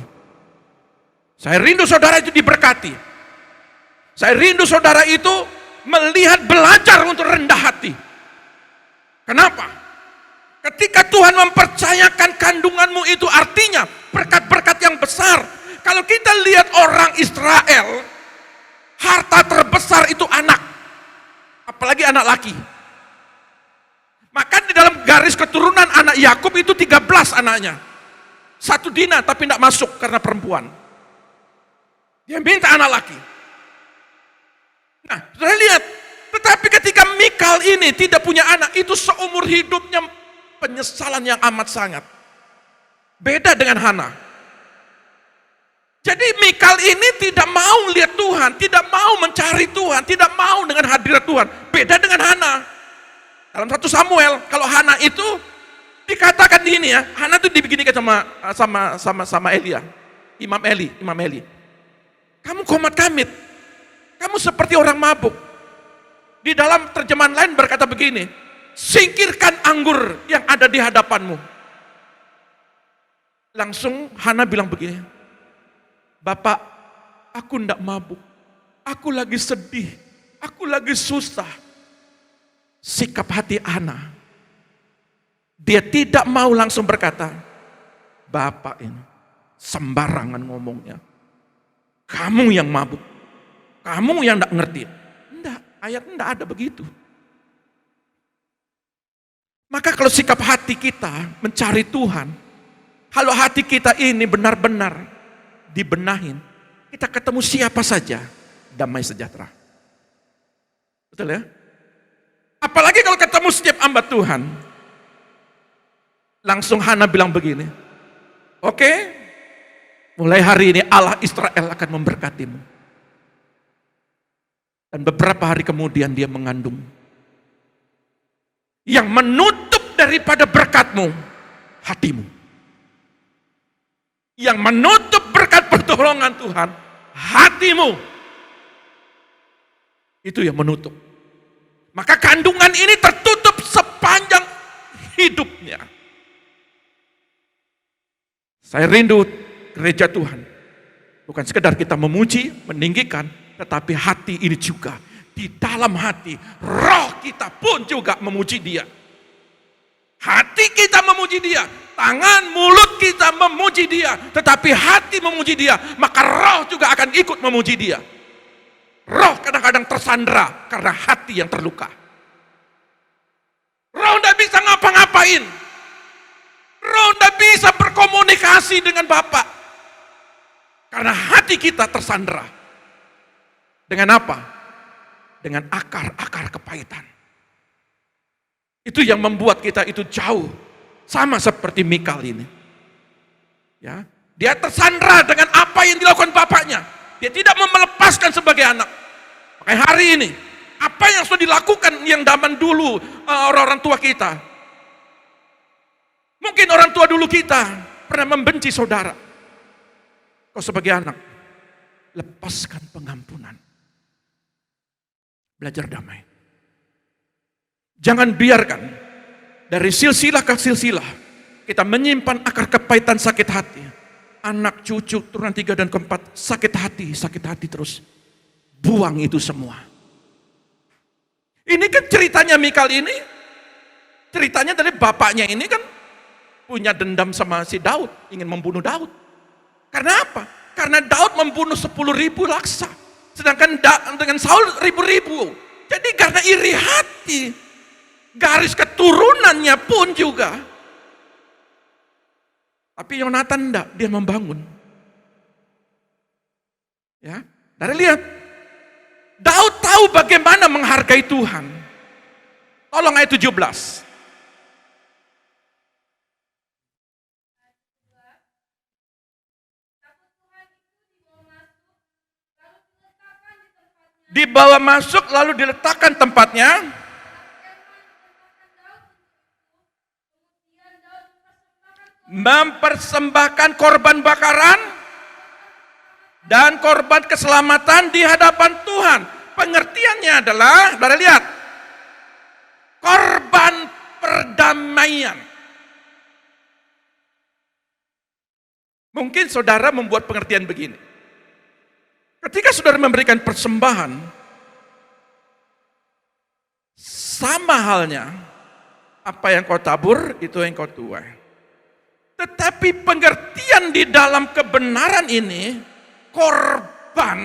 Saya rindu saudara itu diberkati. Saya rindu saudara itu melihat belajar untuk rendah hati. Kenapa? Ketika Tuhan mempercayakan kandunganmu itu artinya berkat-berkat yang besar. Kalau kita lihat orang Israel, harta terbesar itu anak. Apalagi anak laki. Maka di dalam garis keturunan anak Yakub itu 13 anaknya. 1 Dina tapi tidak masuk karena perempuan. Dia minta anak laki. Nah, sudah lihat. Tetapi ketika Mikal ini tidak punya anak, itu seumur hidupnya penyesalan yang amat sangat. Beda dengan Hana. Jadi Mikal ini tidak mau lihat Tuhan, tidak mau mencari Tuhan, tidak mau dengan hadirat Tuhan. Beda dengan Hana. Dalam 1 Samuel, kalau Hana itu dikatakan ini ya, Hana itu dibeginikan sama Elia, Imam Eli. Kamu komat kamit, kamu seperti orang mabuk. Di dalam terjemahan lain berkata begini, singkirkan anggur yang ada di hadapanmu. Langsung Hana bilang begini, Bapak, aku tidak mabuk, aku lagi sedih, aku lagi susah. Sikap hati Hana, dia tidak mau langsung berkata, Bapak ini sembarangan ngomongnya, kamu yang mabuk, kamu yang tidak ngerti. Enggak, ayat tidak ada begitu. Maka kalau sikap hati kita mencari Tuhan, kalau hati kita ini benar-benar dibenahin, kita ketemu siapa saja, damai sejahtera. Betul ya? Apalagi kalau ketemu setiap hamba Tuhan. Langsung Hana bilang begini, oke, mulai hari ini Allah Israel akan memberkatimu. Dan beberapa hari kemudian dia mengandung. Yang menutup daripada berkatmu, hatimu. Yang menutup berkat pertolongan Tuhan, hatimu. Itu yang menutup. Maka kandungan ini tertutup sepanjang hidupnya. Saya rindu gereja Tuhan. Bukan sekedar kita memuji, meninggikan, tetapi hati ini juga. Di dalam hati, roh kita pun juga memuji Dia. Hati kita memuji Dia, tangan, mulut kita memuji Dia, tetapi hati memuji Dia, maka roh juga akan ikut memuji Dia. Roh kadang-kadang tersandera karena hati yang terluka. Roh tidak bisa ngapa-ngapain. Roh tidak bisa berkomunikasi dengan Bapa. Karena hati kita tersandera. Dengan apa? Dengan akar-akar kepahitan. Itu yang membuat kita itu jauh. Sama seperti Mikal ini. Ya, dia tersandera dengan apa yang dilakukan bapaknya. Dia tidak mau melepaskan sebagai anak. Makanya hari ini, apa yang sudah dilakukan yang zaman dulu orang-orang tua kita. Mungkin orang tua dulu kita pernah membenci saudara. Kau sebagai anak, lepaskan pengampunan. Belajar damai. Jangan biarkan dari silsilah ke silsilah kita menyimpan akar kepahitan sakit hati. Anak cucu turunan 3 dan keempat sakit hati terus. Buang itu semua. Ini kan ceritanya Mikal ini, ceritanya dari bapaknya ini kan punya dendam sama si Daud, ingin membunuh Daud. Karena apa? Karena Daud membunuh 10.000 laksa, sedangkan dengan Saul ribu-ribu. Jadi karena iri hati, garis keturunannya pun juga. Tapi Yonatan enggak, dia membangun. Ya, dari lihat, Daud tahu bagaimana menghargai Tuhan. Tolong ayat 17. Dibawa masuk lalu diletakkan tempatnya. Mempersembahkan korban bakaran dan korban keselamatan di hadapan Tuhan. Pengertiannya adalah, saudara lihat, korban perdamaian. Mungkin saudara membuat pengertian begini. Ketika saudara memberikan persembahan, sama halnya apa yang kau tabur, itu yang kau tuai. Tetapi pengertian di dalam kebenaran ini, korban,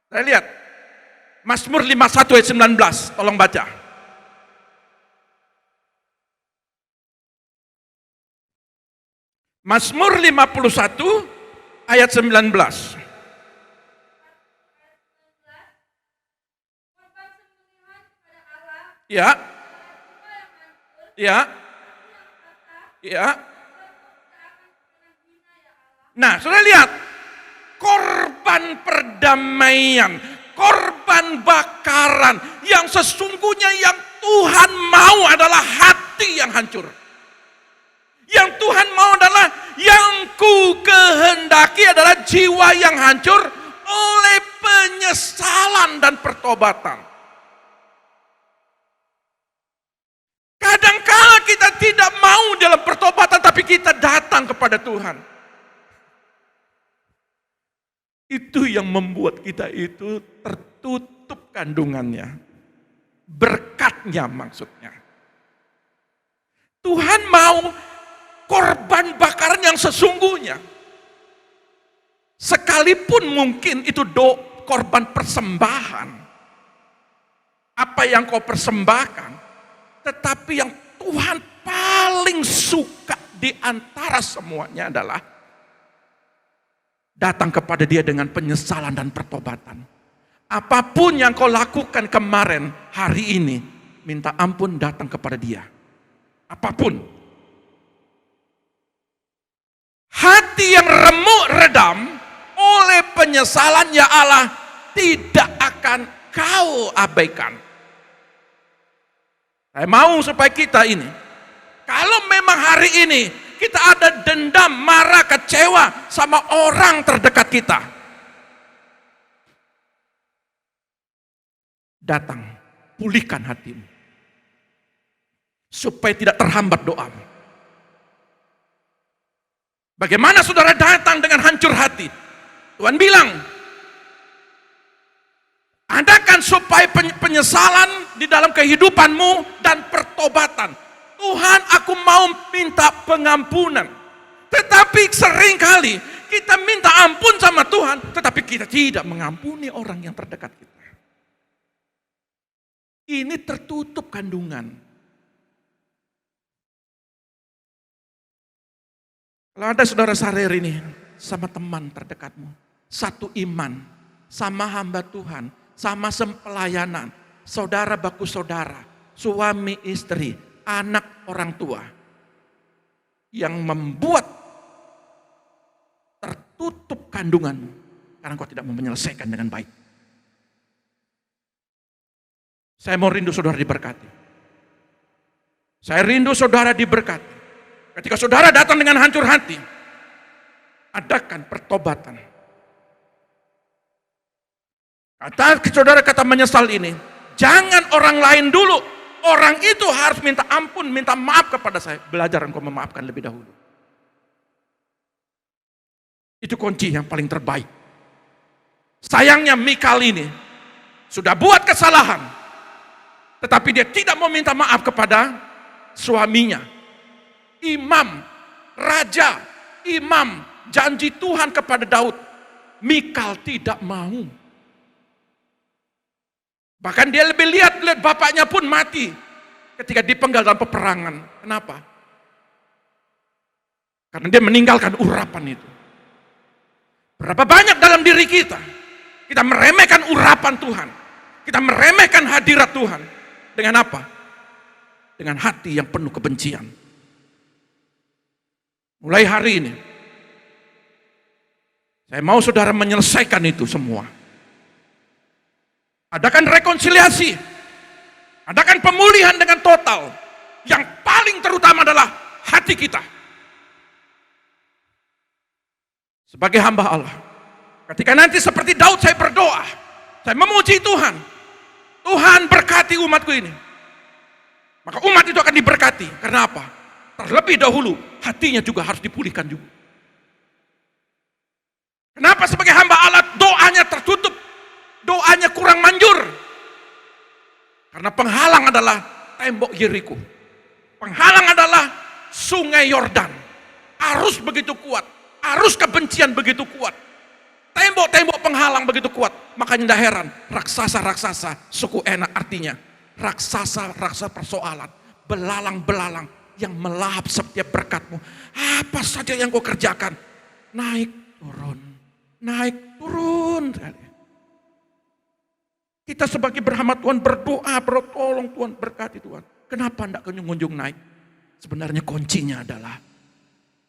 saya lihat, Mazmur 51 ayat 19, tolong baca. Mazmur 51 ayat 19. Ya. Ya. Ya. Nah, sudah lihat, korban perdamaian, korban bakaran, yang sesungguhnya yang Tuhan mau adalah hati yang hancur. Yang Tuhan mau adalah, yang ku kehendaki adalah jiwa yang hancur oleh penyesalan dan pertobatan. Kadangkala kita tidak mau dalam pertobatan, tapi kita datang kepada Tuhan. Itu yang membuat kita itu tertutup kandungannya. Berkatnya maksudnya. Tuhan mau korban bakaran yang sesungguhnya. Sekalipun mungkin itu korban persembahan. Apa yang kau persembahkan. Tetapi yang Tuhan paling suka di antara semuanya adalah datang kepada Dia dengan penyesalan dan pertobatan. Apapun yang kau lakukan kemarin, hari ini, minta ampun, datang kepada Dia. Apapun. Hati yang remuk redam oleh penyesalan, ya Allah, tidak akan kau abaikan. Saya mau supaya kita ini, kalau memang hari ini kita ada dendam, marah, kecewa sama orang terdekat kita, datang, pulihkan hatimu. Supaya tidak terhambat doamu. Bagaimana saudara datang dengan hancur hati? Tuhan bilang, adakan supaya penyesalan di dalam kehidupanmu dan pertobatan. Tuhan, aku mau minta pengampunan. Tetapi seringkali kita minta ampun sama Tuhan, tetapi kita tidak mengampuni orang yang terdekat kita. Ini tertutup kandungan. Kalau ada saudara sarer ini sama teman terdekatmu, satu iman, sama hamba Tuhan, sama sempelayanan, saudara baku saudara, suami istri, anak orang tua, yang membuat tertutup kandunganmu karena kau tidak mau menyelesaikan dengan baik. Saya mau rindu saudara diberkati. Saya rindu saudara diberkati. Ketika saudara datang dengan hancur hati, adakan pertobatan. Kata saudara kata menyesal ini, jangan orang lain dulu, orang itu harus minta ampun, minta maaf kepada saya. Belajar engkau memaafkan lebih dahulu. Itu kunci yang paling terbaik. Sayangnya Mikal ini sudah buat kesalahan, tetapi dia tidak mau minta maaf kepada suaminya. Imam, raja, imam, janji Tuhan kepada Daud. Mikal tidak mau. Bahkan dia lebih lihat bapaknya pun mati ketika dipenggal dalam peperangan. Kenapa? Karena dia meninggalkan urapan itu. Berapa banyak dalam diri kita meremehkan urapan Tuhan. Kita meremehkan hadirat Tuhan. Dengan apa? Dengan hati yang penuh kebencian. Mulai hari ini, saya mau saudara menyelesaikan itu semua. Adakan rekonsiliasi. Adakan pemulihan dengan total. Yang paling terutama adalah hati kita. Sebagai hamba Allah, ketika nanti seperti Daud saya berdoa, saya memuji Tuhan. Tuhan berkati umatku ini. Maka umat itu akan diberkati. Karena apa? Terlebih dahulu hatinya juga harus dipulihkan juga. Kenapa sebagai hamba Allah doanya tertutup? Doanya kurang manjur. Karena penghalang adalah tembok Yeriko. Penghalang adalah sungai Yordan. Arus begitu kuat. Arus kebencian begitu kuat. Tembok-tembok penghalang begitu kuat. Makanya tidak heran, raksasa-raksasa suku Enak artinya raksasa-raksasa persoalan, belalang-belalang yang melahap setiap berkatmu. Apa saja yang kau kerjakan, naik turun, naik turun. Kita sebagai berhamba Tuhan berdoa, bertolong Tuhan, berkati Tuhan. Kenapa tidak kunjung-kunjung naik? Sebenarnya kuncinya adalah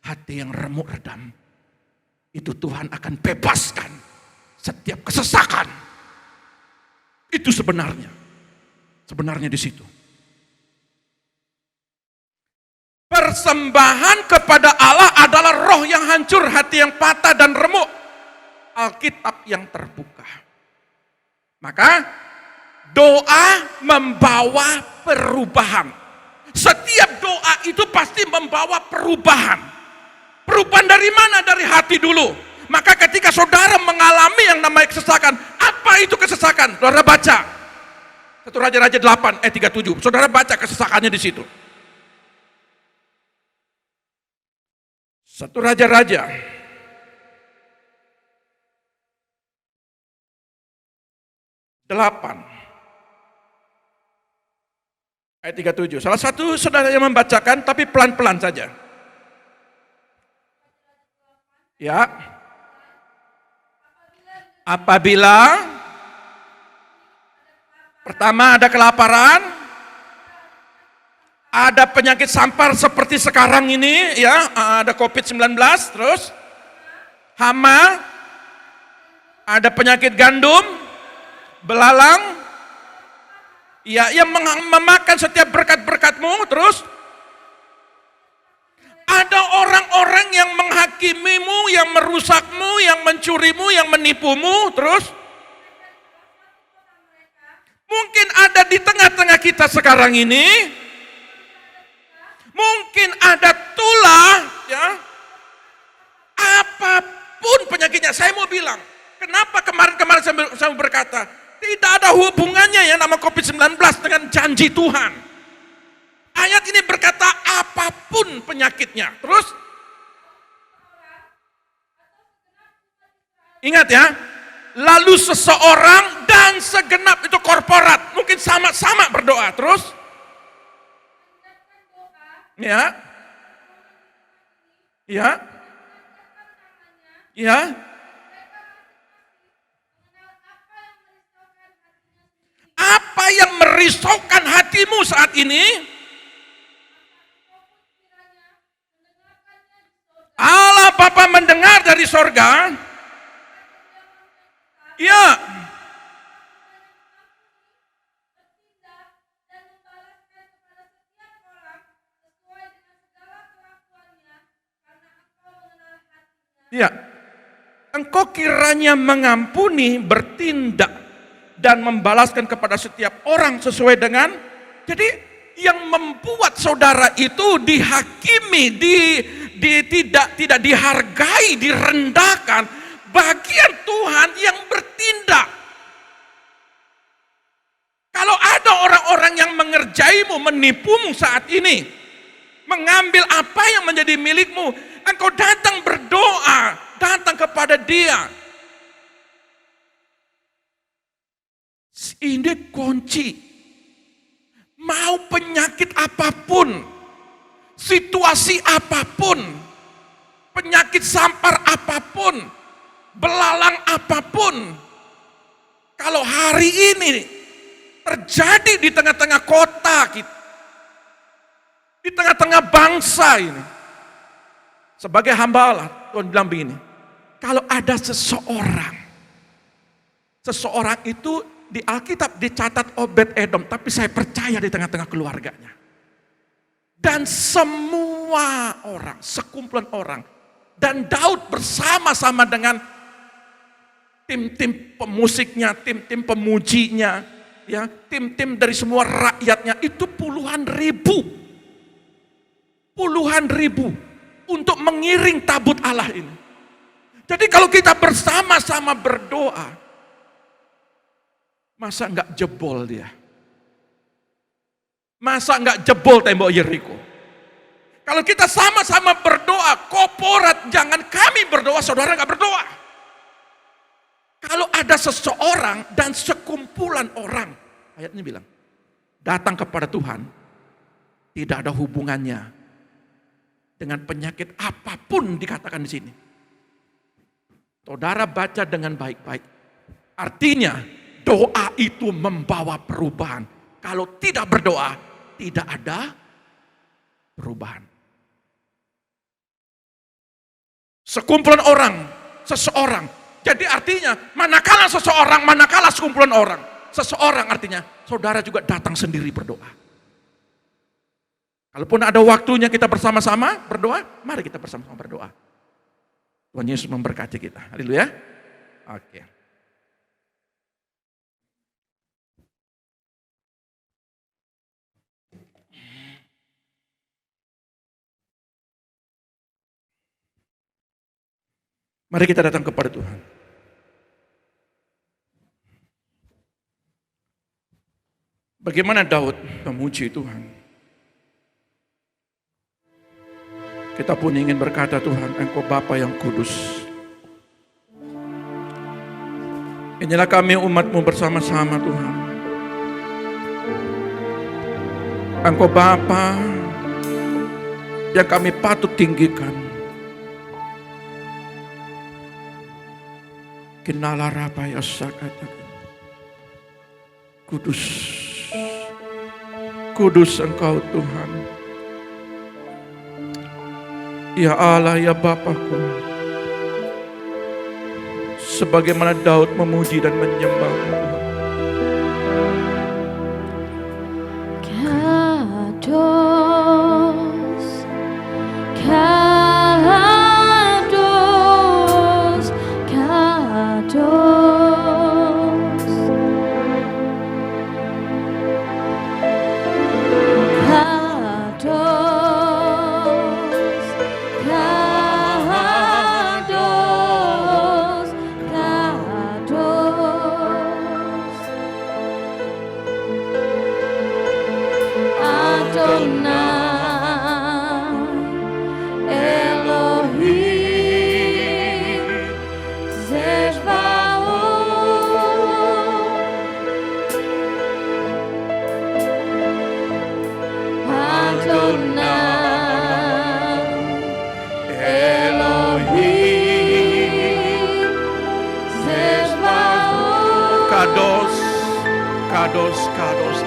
hati yang remuk redam. Itu Tuhan akan bebaskan setiap kesesakan. Itu sebenarnya di situ. Persembahan kepada Allah adalah roh yang hancur, hati yang patah dan remuk. Alkitab yang terbuka. Maka doa membawa perubahan. Setiap doa itu pasti membawa perubahan. Perubahan dari mana? Dari hati dulu. Maka ketika saudara mengalami yang namanya kesesakan, apa itu kesesakan? Saudara baca 1 Raja-Raja 8 ayat 37. Saudara baca kesesakannya di situ. 1 Raja-Raja ayat 37. Salah satu saudara yang membacakan tapi pelan-pelan saja. Ya. Apabila pertama ada kelaparan, ada penyakit sampar seperti sekarang ini, ya, ada COVID-19, terus hama, ada penyakit gandum, belalang, ya, yang memakan setiap berkat-berkatmu, terus ada orang-orang yang menghakimimu, yang merusakmu, yang mencurimu, yang menipumu, terus mungkin ada di tengah-tengah kita sekarang ini, mungkin ada tulah, ya, apapun penyakitnya. Saya mau bilang, kenapa kemarin-kemarin saya berkata, tidak ada hubungannya yang nama COVID-19 dengan janji Tuhan. Ayat ini berkata apapun penyakitnya. Terus ingat ya, lalu seseorang dan segenap itu korporat mungkin sama-sama berdoa. Terus ya, ya, ya, apa yang merisaukan hatimu saat ini? Allah Bapa mendengar dari sorga, ya, ya, engkau kiranya mengampuni, bertindak, dan membalaskan kepada setiap orang sesuai dengan Jadi yang membuat saudara itu dihakimi, tidak dihargai, direndahkan, bagian Tuhan yang bertindak. Kalau ada orang-orang yang mengerjaimu, menipumu saat ini, mengambil apa yang menjadi milikmu, engkau datang berdoa, datang kepada dia. Ini kunci. Mau penyakit apapun, situasi apapun, penyakit sampar apapun, belalang apapun, kalau hari ini terjadi di tengah-tengah kota kita, di tengah-tengah bangsa ini, sebagai hamba Allah, Tuhan bilang begini, kalau ada seseorang itu di Alkitab dicatat Obed Edom, tapi saya percaya di tengah-tengah keluarganya. Dan semua orang, sekumpulan orang, dan Daud bersama-sama dengan tim-tim pemusiknya, tim-tim pemujinya, ya, tim-tim dari semua rakyatnya, itu puluhan ribu untuk mengiring tabut Allah ini. Jadi kalau kita bersama-sama berdoa, masa enggak jebol dia? Masa enggak jebol tembok Yeriko? Kalau kita sama-sama berdoa, korporat, jangan kami berdoa, saudara enggak berdoa. Kalau ada seseorang dan sekumpulan orang, ayat ini bilang, datang kepada Tuhan, tidak ada hubungannya dengan penyakit apapun dikatakan di sini. Saudara baca dengan baik-baik. Artinya, doa itu membawa perubahan. Kalau tidak berdoa, tidak ada perubahan. Sekumpulan orang, seseorang. Jadi artinya, manakala seseorang, manakala sekumpulan orang. Seseorang artinya, saudara juga datang sendiri berdoa. Kalaupun ada waktunya kita bersama-sama berdoa, mari kita bersama-sama berdoa. Tuhan Yesus memberkati kita. Haleluya. Oke. Mari kita datang kepada Tuhan. Bagaimana Daud memuji Tuhan? Kita pun ingin berkata, Tuhan, Engkau Bapa yang kudus. Inilah kami umat-Mu bersama-sama, Tuhan. Engkau Bapa yang kami patut tinggikan. Kinala Rabaya Sakata. Kudus, kudus Engkau Tuhan. Ya Allah, ya Bapakku. Sebagaimana Daud memuji dan menyembah Tuhan. Kados, Kados, Kados. Kados, Kados, Kados, Kados, Kados,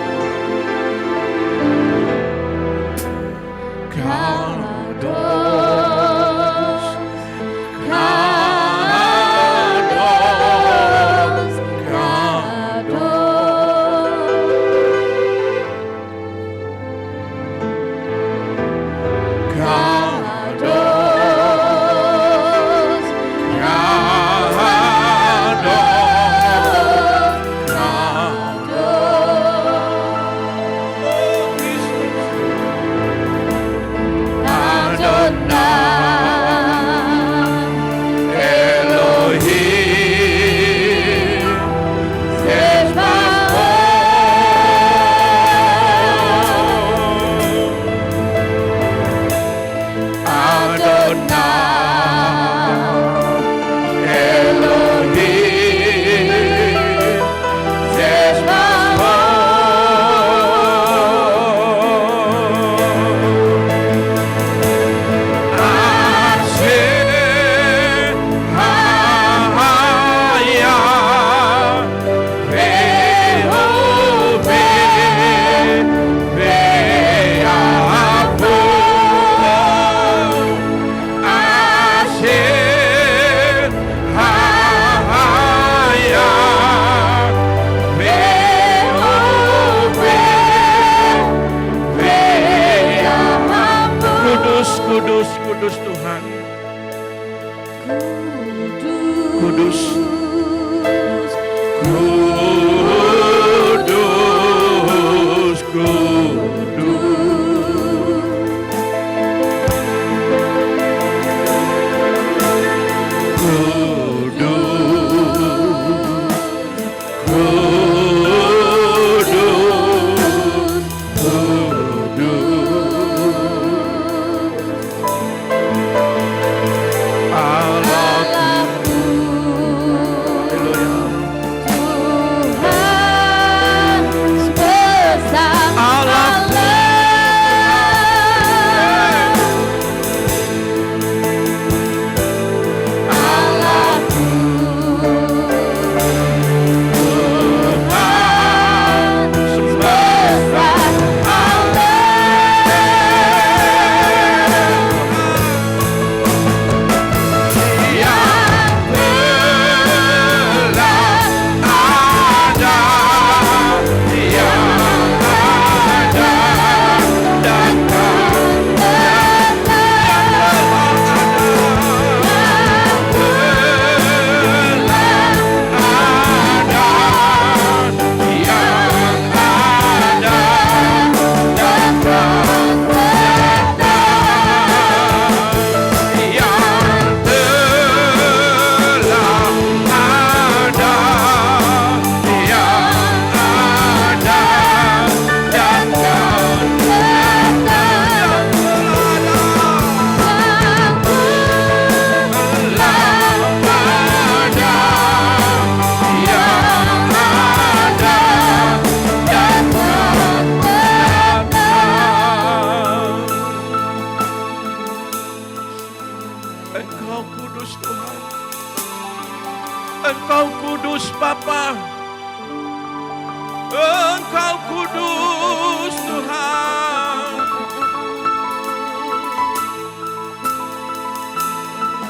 Engkau kudus Tuhan.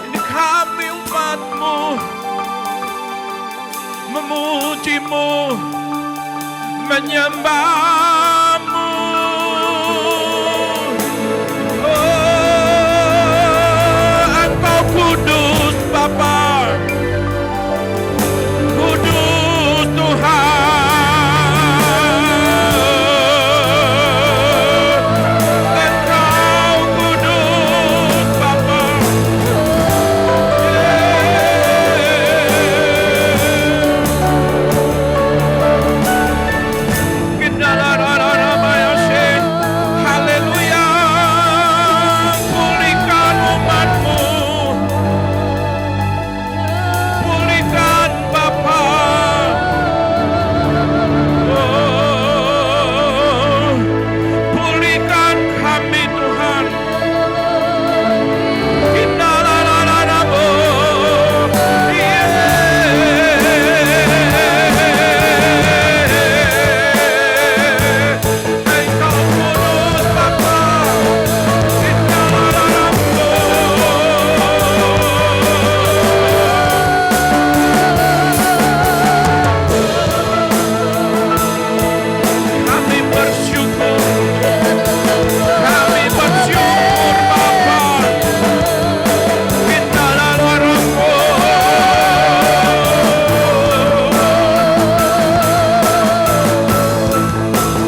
Ini kami umat-Mu memuji-Mu, menyembah-Mu. Oh, Engkau kudus Bapa, kudus Tuhan. Engkau kudus Bapa. Haleluya. Pulihkan umat-Mu, pulihkan Bapa. Oh, pulihkan kami Tuhan. Engkau kudus Bapa. Kami bersyukur, kami bersyukur Bapa.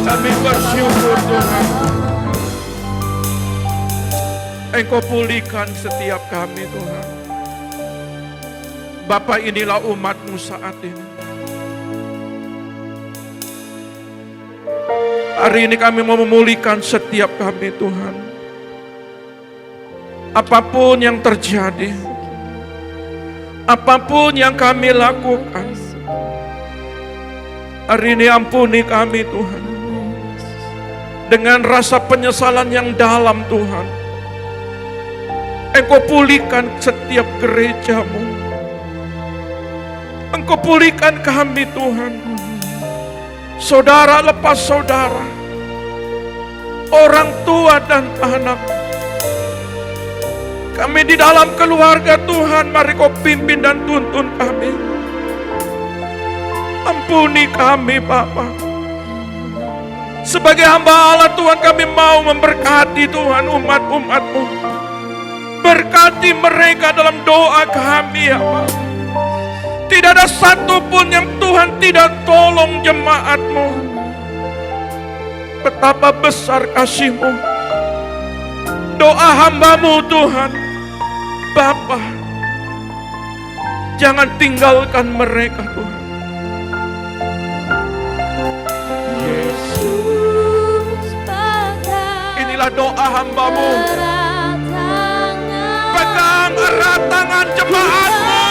Kami bersyukur Tuhan. Engkau pulihkan setiap kami Tuhan. Bapa, inilah umat-Mu saat ini. Hari ini kami mau memulihkan setiap kami Tuhan. Apapun yang terjadi, apapun yang kami lakukan, hari ini ampuni kami Tuhan. Dengan rasa penyesalan yang dalam Tuhan, Engkau pulihkan setiap gereja-Mu. Engkau pulihkan kami Tuhan. Saudara lepas saudara, orang tua dan anak. Kami di dalam keluarga Tuhan, mari Kau pimpin dan tuntun kami. Ampuni kami Bapa. Sebagai hamba Allah Tuhan, kami mau memberkati Tuhan umat-umat-Mu. Berkati mereka dalam doa kami ya Allah. Tidak ada satupun yang Tuhan tidak tolong jemaat-Mu. Betapa besar kasih-Mu. Doa hamba-Mu Tuhan, Bapa, jangan tinggalkan mereka Tuhan. Inilah doa hamba-Mu. Pegang erat tangan jemaat-Mu.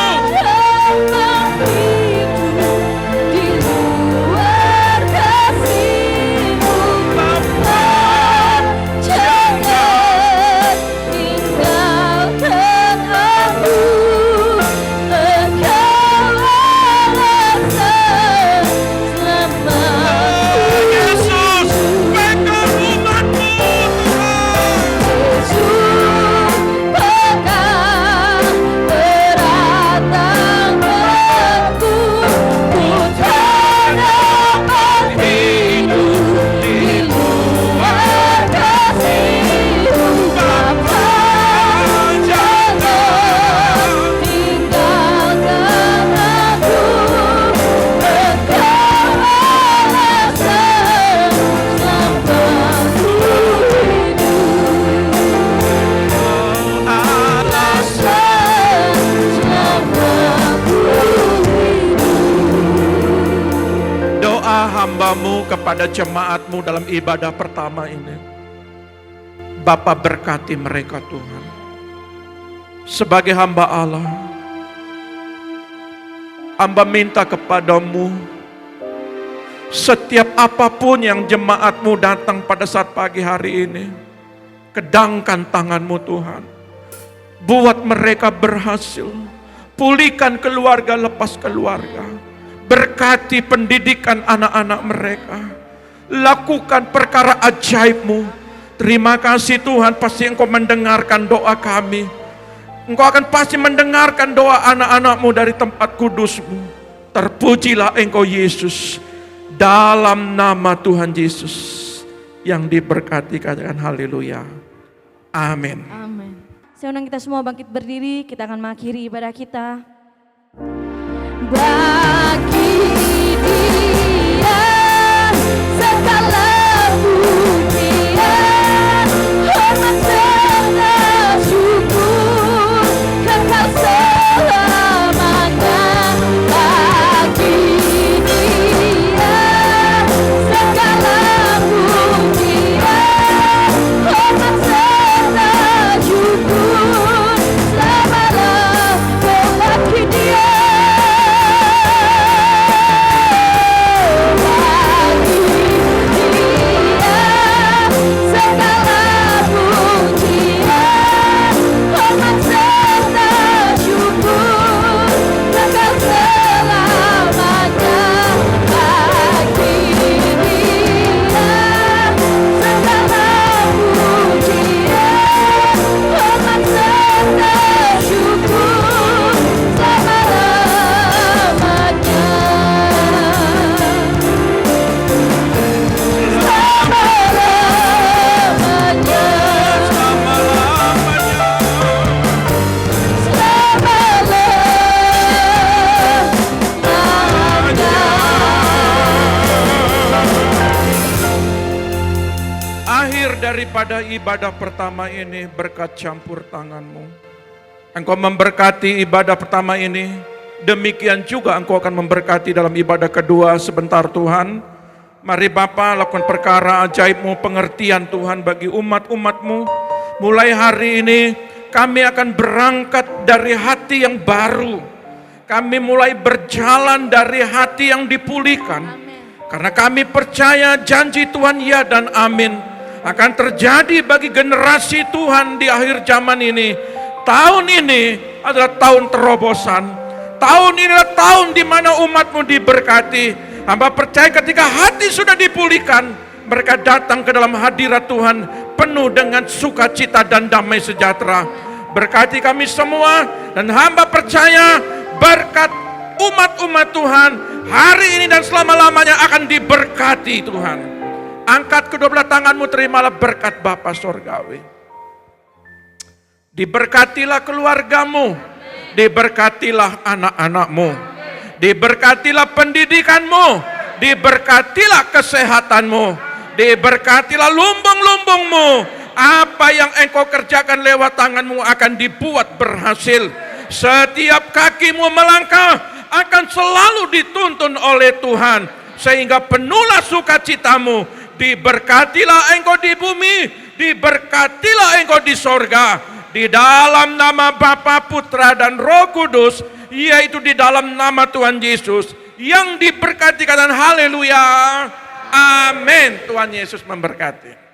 Hamba-Mu kepada jemaat-Mu dalam ibadah pertama ini. Bapa, berkati mereka Tuhan. Sebagai hamba Allah, hamba minta kepadamu, setiap apapun yang jemaat-Mu datang pada saat pagi hari ini, kedangkan tangan-Mu Tuhan. Buat mereka berhasil. Pulihkan keluarga lepas keluarga. Berkati pendidikan anak-anak mereka. lakukan perkara ajaib-Mu. Terima kasih Tuhan, pasti Engkau mendengarkan doa kami. Engkau akan pasti mendengarkan doa anak-anak-Mu dari tempat kudus-Mu. Terpujilah Engkau Yesus. Dalam nama Tuhan Yesus yang diberkati, katakan haleluya. Amin. Amin. Saya undang kita semua bangkit berdiri, kita akan mengakhiri ibadah kita. Bagi Dia segala pujian, hormat serta syukur, kekal selamanya. Bagi Dia segala pujian, hormat serta syukur, selama-lamanya. Bagi Dia daripada ibadah pertama ini berkat campur tangan-Mu. Engkau memberkati ibadah pertama ini, demikian juga Engkau akan memberkati dalam ibadah kedua sebentar Tuhan. Mari Bapa, lakukan perkara ajaib-Mu, pengertian Tuhan bagi umat-umat-Mu. Mulai hari ini kami akan berangkat dari hati yang baru. Kami mulai berjalan dari hati yang dipulihkan. Karena kami percaya janji Tuhan ya dan amin akan terjadi bagi generasi Tuhan di akhir zaman ini. Tahun ini adalah tahun terobosan. Tahun ini adalah tahun di mana umat-Mu diberkati. Hamba percaya ketika hati sudah dipulihkan, mereka datang ke dalam hadirat Tuhan penuh dengan sukacita dan damai sejahtera. Berkati kami semua, dan hamba percaya berkat umat-umat Tuhan hari ini dan selama-lamanya akan diberkati Tuhan. Angkat kedua belah tanganmu, terimalah berkat Bapa Sorgawi. Diberkatilah keluargamu, diberkatilah anak-anakmu, diberkatilah pendidikanmu, diberkatilah kesehatanmu, diberkatilah lumbung-lumbungmu. Apa yang engkau kerjakan lewat tanganmu akan dibuat berhasil. Setiap kakimu melangkah akan selalu dituntun oleh Tuhan, sehingga penuhlah sukacitamu. Diberkatilah engkau di bumi, diberkatilah engkau di sorga, di dalam nama Bapa, Putra, dan Roh Kudus, yaitu di dalam nama Tuhan Yesus, yang diberkati, katakan haleluya, amin. Tuhan Yesus memberkati.